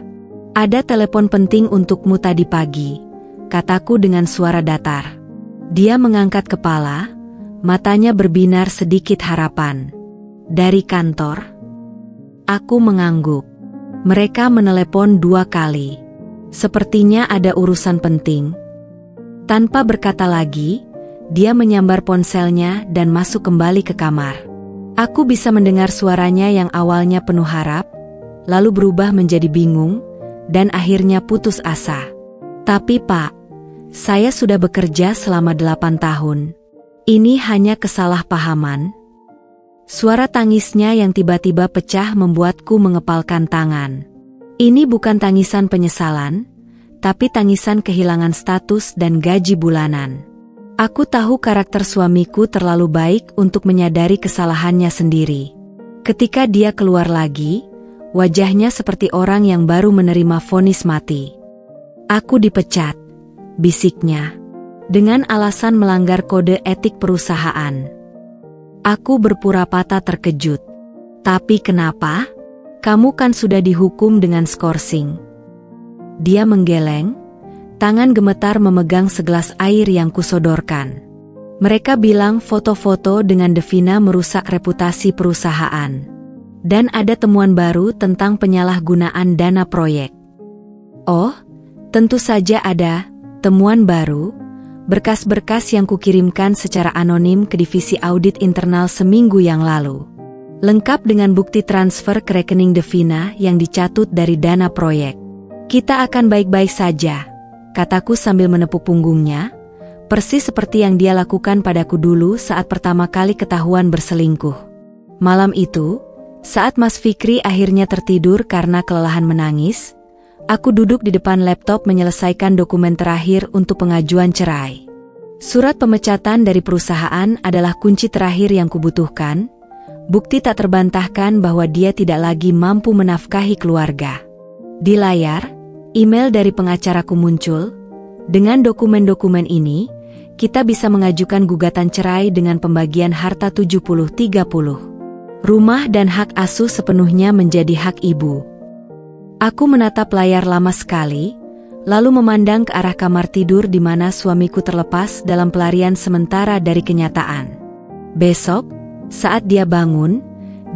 "Ada telepon penting untukmu tadi pagi," kataku dengan suara datar. Dia mengangkat kepala, matanya berbinar sedikit harapan. "Dari kantor?" Aku mengangguk. Mereka menelepon 2 kali. Sepertinya ada urusan penting. Tanpa berkata lagi, dia menyambar ponselnya dan masuk kembali ke kamar. Aku bisa mendengar suaranya yang awalnya penuh harap, lalu berubah menjadi bingung, dan akhirnya putus asa. "Tapi Pak, saya sudah bekerja selama 8 tahun. Ini hanya kesalahpahaman." Suara tangisnya yang tiba-tiba pecah membuatku mengepalkan tangan. Ini bukan tangisan penyesalan, tapi tangisan kehilangan status dan gaji bulanan. Aku tahu karakter suamiku terlalu baik untuk menyadari kesalahannya sendiri. Ketika dia keluar lagi, wajahnya seperti orang yang baru menerima vonis mati. "Aku dipecat," bisiknya, dengan alasan melanggar kode etik perusahaan. Aku berpura-pura terkejut. "Tapi kenapa? Kamu kan sudah dihukum dengan skorsing." Dia menggeleng, tangan gemetar memegang segelas air yang kusodorkan. "Mereka bilang foto-foto dengan Devina merusak reputasi perusahaan. Dan ada temuan baru tentang penyalahgunaan dana proyek." "Oh, tentu saja ada temuan baru." Berkas-berkas yang kukirimkan secara anonim ke divisi audit internal seminggu yang lalu. Lengkap dengan bukti transfer ke rekening Devina yang dicatut dari dana proyek. "Kita akan baik-baik saja," kataku sambil menepuk punggungnya, persis seperti yang dia lakukan padaku dulu saat pertama kali ketahuan berselingkuh. Malam itu, saat Mas Fikri akhirnya tertidur karena kelelahan menangis, aku duduk di depan laptop menyelesaikan dokumen terakhir untuk pengajuan cerai. Surat pemecatan dari perusahaan adalah kunci terakhir yang kubutuhkan, bukti tak terbantahkan bahwa dia tidak lagi mampu menafkahi keluarga. Di layar, email dari pengacaraku muncul. "Dengan dokumen-dokumen ini, kita bisa mengajukan gugatan cerai dengan pembagian harta 70-30. Rumah dan hak asuh sepenuhnya menjadi hak ibu." Aku menatap layar lama sekali, lalu memandang ke arah kamar tidur di mana suamiku terlepas dalam pelarian sementara dari kenyataan. Besok, saat dia bangun,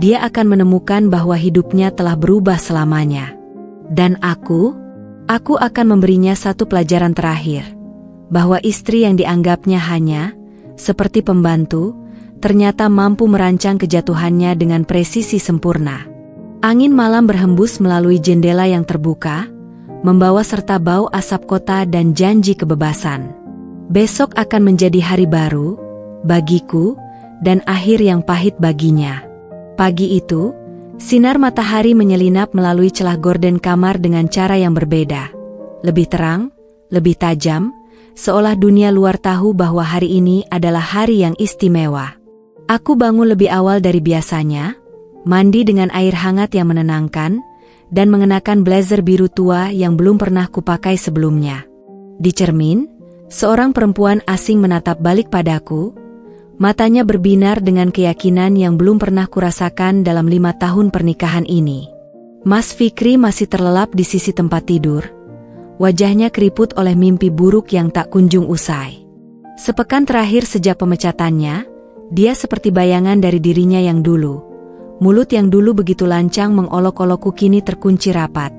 dia akan menemukan bahwa hidupnya telah berubah selamanya. Dan aku akan memberinya satu pelajaran terakhir, bahwa istri yang dianggapnya hanya seperti pembantu, ternyata mampu merancang kejatuhannya dengan presisi sempurna. Angin malam berhembus melalui jendela yang terbuka, membawa serta bau asap kota dan janji kebebasan. Besok akan menjadi hari baru bagiku, dan akhir yang pahit baginya. Pagi itu, sinar matahari menyelinap melalui celah gorden kamar dengan cara yang berbeda. Lebih terang, lebih tajam, seolah dunia luar tahu bahwa hari ini adalah hari yang istimewa. Aku bangun lebih awal dari biasanya, mandi dengan air hangat yang menenangkan, dan mengenakan blazer biru tua yang belum pernah kupakai sebelumnya. Di cermin, seorang perempuan asing menatap balik padaku, matanya berbinar dengan keyakinan yang belum pernah kurasakan dalam 5 tahun pernikahan ini. Mas Fikri masih terlelap di sisi tempat tidur, wajahnya keriput oleh mimpi buruk yang tak kunjung usai. Sepekan terakhir sejak pemecatannya, dia seperti bayangan dari dirinya yang dulu. Mulut yang dulu begitu lancang mengolok-olokku kini terkunci rapat.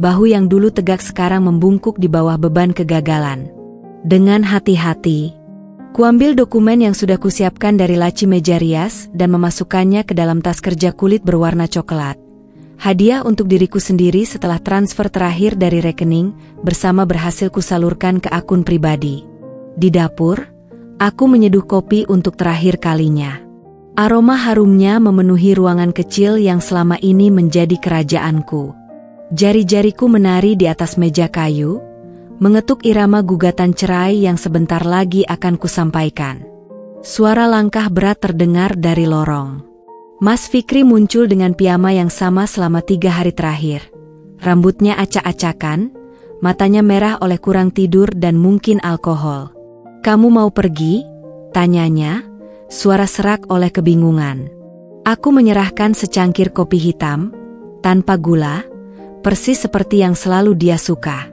Bahu yang dulu tegak sekarang membungkuk di bawah beban kegagalan. Dengan hati-hati, kuambil dokumen yang sudah kusiapkan dari laci meja rias dan memasukkannya ke dalam tas kerja kulit berwarna coklat. Hadiah untuk diriku sendiri setelah transfer terakhir dari rekening bersama berhasil kusalurkan ke akun pribadi. Di dapur, aku menyeduh kopi untuk terakhir kalinya. Aroma harumnya memenuhi ruangan kecil yang selama ini menjadi kerajaanku. Jari-jariku menari di atas meja kayu, mengetuk irama gugatan cerai yang sebentar lagi akan kusampaikan. Suara langkah berat terdengar dari lorong. Mas Fikri muncul dengan piyama yang sama selama 3 hari terakhir. Rambutnya acak-acakan, matanya merah oleh kurang tidur dan mungkin alkohol. Kamu mau pergi? Tanyanya, suara serak oleh kebingungan. Aku menyerahkan secangkir kopi hitam, tanpa gula, persis seperti yang selalu dia suka.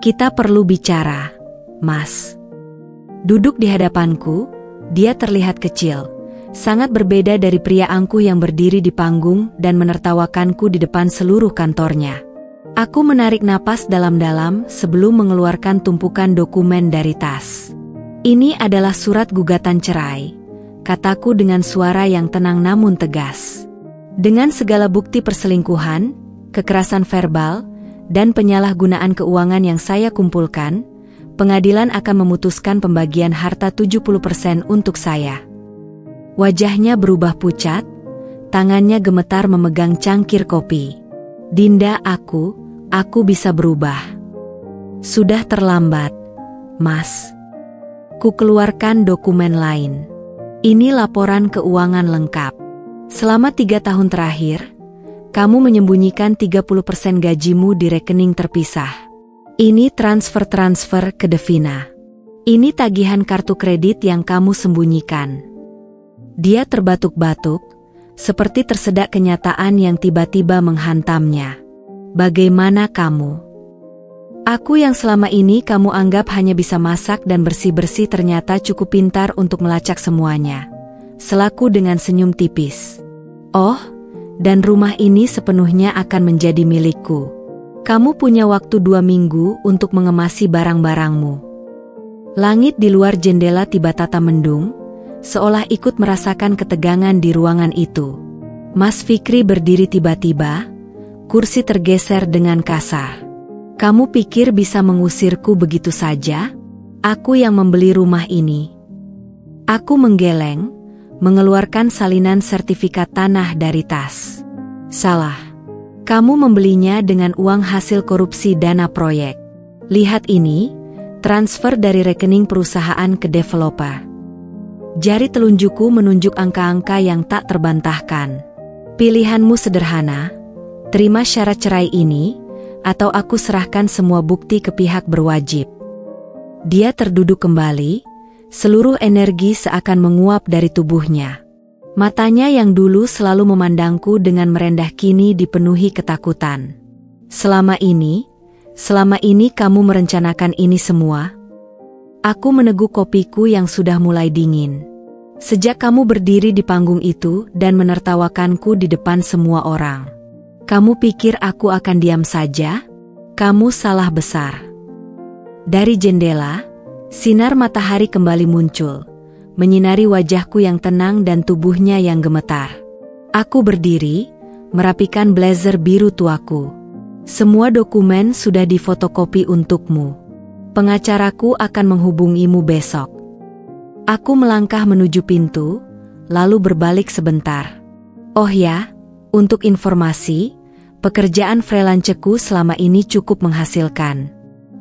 Kita perlu bicara, Mas. Duduk di hadapanku, dia terlihat kecil, sangat berbeda dari pria angkuh yang berdiri di panggung dan menertawakanku di depan seluruh kantornya. Aku menarik napas dalam-dalam sebelum mengeluarkan tumpukan dokumen dari tas. Ini adalah surat gugatan cerai, kataku dengan suara yang tenang namun tegas. Dengan segala bukti perselingkuhan, kekerasan verbal, dan penyalahgunaan keuangan yang saya kumpulkan, pengadilan akan memutuskan pembagian harta 70% untuk saya. Wajahnya berubah pucat, tangannya gemetar memegang cangkir kopi. Dinda, aku bisa berubah. Sudah terlambat, Mas. Ku keluarkan dokumen lain. Ini laporan keuangan lengkap. Selama 3 tahun terakhir, kamu menyembunyikan 30% gajimu di rekening terpisah. Ini transfer ke Devina. Ini tagihan kartu kredit yang kamu sembunyikan. Dia terbatuk-batuk, seperti tersedak kenyataan yang tiba-tiba menghantamnya. Bagaimana kamu? Aku yang selama ini kamu anggap hanya bisa masak dan bersih-bersih ternyata cukup pintar untuk melacak semuanya. Selaku dengan senyum tipis. Oh, dan rumah ini sepenuhnya akan menjadi milikku. Kamu punya waktu 2 minggu untuk mengemasi barang-barangmu. Langit di luar jendela tiba tata mendung, seolah ikut merasakan ketegangan di ruangan itu. Mas Fikri berdiri tiba-tiba, kursi tergeser dengan kasar. Kamu pikir bisa mengusirku begitu saja? Aku yang membeli rumah ini. Aku menggeleng, mengeluarkan salinan sertifikat tanah dari tas. Salah. Kamu membelinya dengan uang hasil korupsi dana proyek. Lihat ini, transfer dari rekening perusahaan ke developer. Jari telunjukku menunjuk angka-angka yang tak terbantahkan. Pilihanmu sederhana, terima syarat cerai ini, atau aku serahkan semua bukti ke pihak berwajib. Dia terduduk kembali, seluruh energi seakan menguap dari tubuhnya. Matanya yang dulu selalu memandangku dengan merendah kini dipenuhi ketakutan. Selama ini kamu merencanakan ini semua? Aku meneguk kopiku yang sudah mulai dingin. Sejak kamu berdiri di panggung itu dan menertawakanku di depan semua orang. Kamu pikir aku akan diam saja? Kamu salah besar. Dari jendela, sinar matahari kembali muncul, menyinari wajahku yang tenang dan tubuhnya yang gemetar. Aku berdiri, merapikan blazer biru tuaku. Semua dokumen sudah difotokopi untukmu. Pengacaraku akan menghubungimu besok. Aku melangkah menuju pintu, lalu berbalik sebentar. Oh ya, untuk informasi, pekerjaan freelanceku selama ini cukup menghasilkan.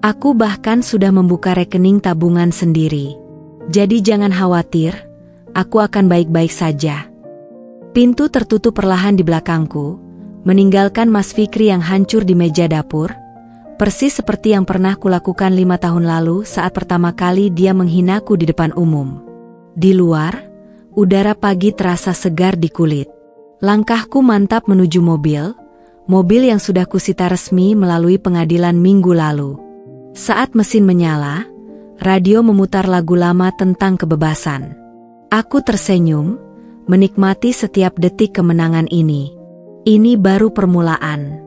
Aku bahkan sudah membuka rekening tabungan sendiri. Jadi jangan khawatir, aku akan baik-baik saja. Pintu tertutup perlahan di belakangku, meninggalkan Mas Fikri yang hancur di meja dapur, persis seperti yang pernah kulakukan 5 tahun lalu saat pertama kali dia menghinaku di depan umum. Di luar, udara pagi terasa segar di kulit. Langkahku mantap menuju mobil yang sudah kusita resmi melalui pengadilan minggu lalu. Saat mesin menyala, radio memutar lagu lama tentang kebebasan. Aku tersenyum, menikmati setiap detik kemenangan ini. Ini baru permulaan.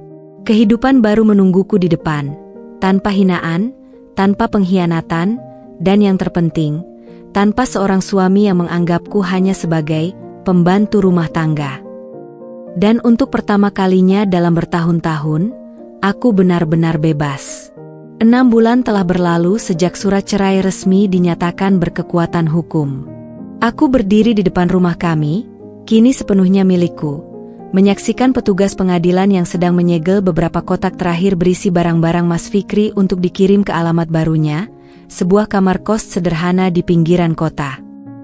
Kehidupan baru menungguku di depan, tanpa hinaan, tanpa pengkhianatan, dan yang terpenting, tanpa seorang suami yang menganggapku hanya sebagai pembantu rumah tangga. Dan untuk pertama kalinya dalam bertahun-tahun, aku benar-benar bebas. 6 bulan telah berlalu sejak surat cerai resmi dinyatakan berkekuatan hukum. Aku berdiri di depan rumah kami, kini sepenuhnya milikku, menyaksikan petugas pengadilan yang sedang menyegel beberapa kotak terakhir berisi barang-barang Mas Fikri untuk dikirim ke alamat barunya, sebuah kamar kos sederhana di pinggiran kota.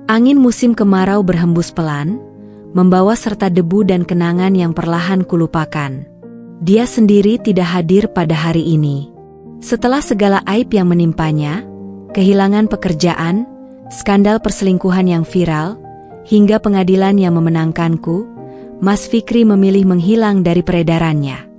Angin musim kemarau berhembus pelan, membawa serta debu dan kenangan yang perlahan kulupakan. Dia sendiri tidak hadir pada hari ini. Setelah segala aib yang menimpanya, kehilangan pekerjaan, skandal perselingkuhan yang viral, hingga pengadilan yang memenangkanku, Mas Fikri memilih menghilang dari peredarannya.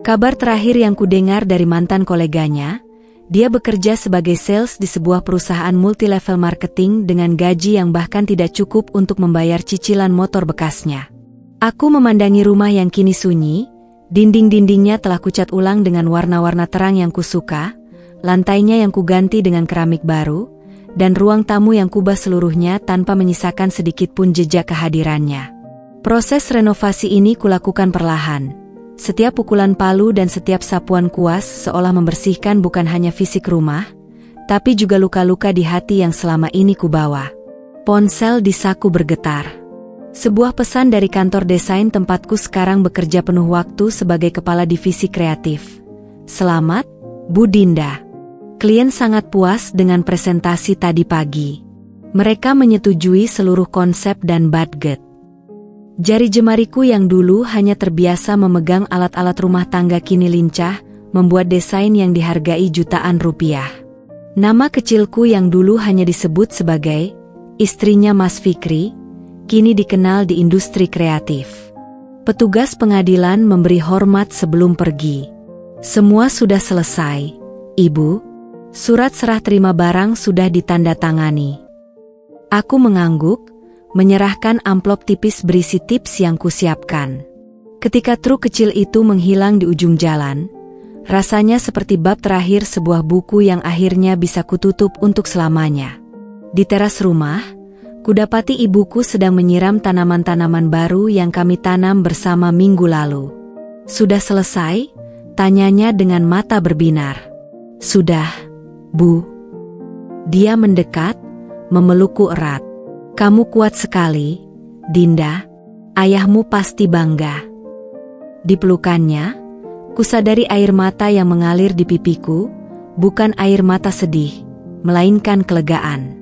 Kabar terakhir yang kudengar dari mantan koleganya, dia bekerja sebagai sales di sebuah perusahaan multilevel marketing dengan gaji yang bahkan tidak cukup untuk membayar cicilan motor bekasnya. Aku memandangi rumah yang kini sunyi, dinding-dindingnya telah kucat ulang dengan warna-warna terang yang kusuka, lantainya yang kuganti dengan keramik baru, dan ruang tamu yang kubah seluruhnya tanpa menyisakan sedikit pun jejak kehadirannya. Proses renovasi ini kulakukan perlahan. Setiap pukulan palu dan setiap sapuan kuas seolah membersihkan bukan hanya fisik rumah, tapi juga luka-luka di hati yang selama ini kubawa. Ponsel di saku bergetar. Sebuah pesan dari kantor desain tempatku sekarang bekerja penuh waktu sebagai kepala divisi kreatif. Selamat, Bu Dinda. Klien sangat puas dengan presentasi tadi pagi. Mereka menyetujui seluruh konsep dan budget. Jari jemariku yang dulu hanya terbiasa memegang alat-alat rumah tangga kini lincah, membuat desain yang dihargai jutaan rupiah. Nama kecilku yang dulu hanya disebut sebagai istrinya Mas Fikri, kini dikenal di industri kreatif. Petugas pengadilan memberi hormat sebelum pergi. Semua sudah selesai, Ibu. Surat serah terima barang sudah ditandatangani. Aku mengangguk, menyerahkan amplop tipis berisi tips yang kusiapkan. Ketika truk kecil itu menghilang di ujung jalan, rasanya seperti bab terakhir sebuah buku yang akhirnya bisa kututup untuk selamanya. Di teras rumah, kudapati ibuku sedang menyiram tanaman-tanaman baru yang kami tanam bersama minggu lalu. Sudah selesai? Tanyanya dengan mata berbinar. Sudah, Bu. Dia mendekat, memelukku erat. Kamu kuat sekali, Dinda. Ayahmu pasti bangga. Di pelukannya, kusadari air mata yang mengalir di pipiku, bukan air mata sedih, melainkan kelegaan.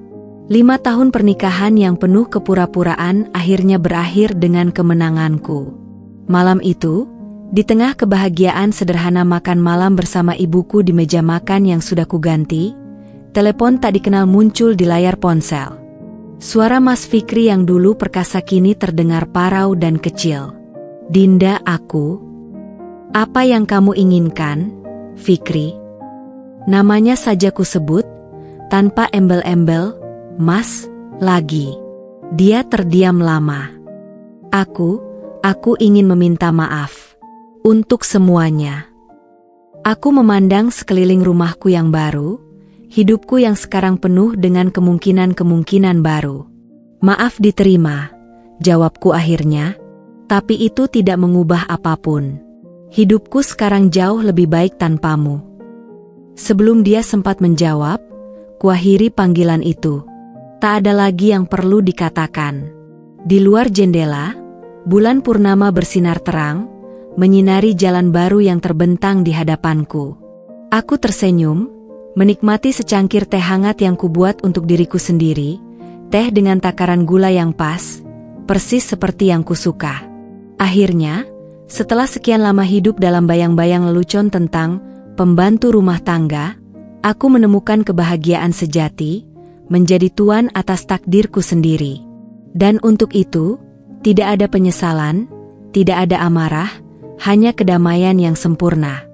5 tahun pernikahan yang penuh kepura-puraan akhirnya berakhir dengan kemenanganku. Malam itu, di tengah kebahagiaan sederhana makan malam bersama ibuku di meja makan yang sudah kuganti, telepon tak dikenal muncul di layar ponsel. Suara Mas Fikri yang dulu perkasa kini terdengar parau dan kecil. Dinda, aku. Apa yang kamu inginkan, Fikri? Namanya saja kusebut, tanpa embel-embel, Mas, lagi. Dia terdiam lama. Aku ingin meminta maaf. Untuk semuanya. Aku memandang sekeliling rumahku yang baru, hidupku yang sekarang penuh dengan kemungkinan-kemungkinan baru. Maaf diterima, jawabku akhirnya, tapi itu tidak mengubah apapun. Hidupku sekarang jauh lebih baik tanpamu. Sebelum dia sempat menjawab, kuakhiri panggilan itu. Tak ada lagi yang perlu dikatakan. Di luar jendela, bulan purnama bersinar terang, menyinari jalan baru yang terbentang di hadapanku. Aku tersenyum, menikmati secangkir teh hangat yang kubuat untuk diriku sendiri, teh dengan takaran gula yang pas, persis seperti yang kusuka. Akhirnya, setelah sekian lama hidup dalam bayang-bayang lelucon tentang pembantu rumah tangga, aku menemukan kebahagiaan sejati, menjadi tuan atas takdirku sendiri. Dan untuk itu, tidak ada penyesalan, tidak ada amarah, hanya kedamaian yang sempurna.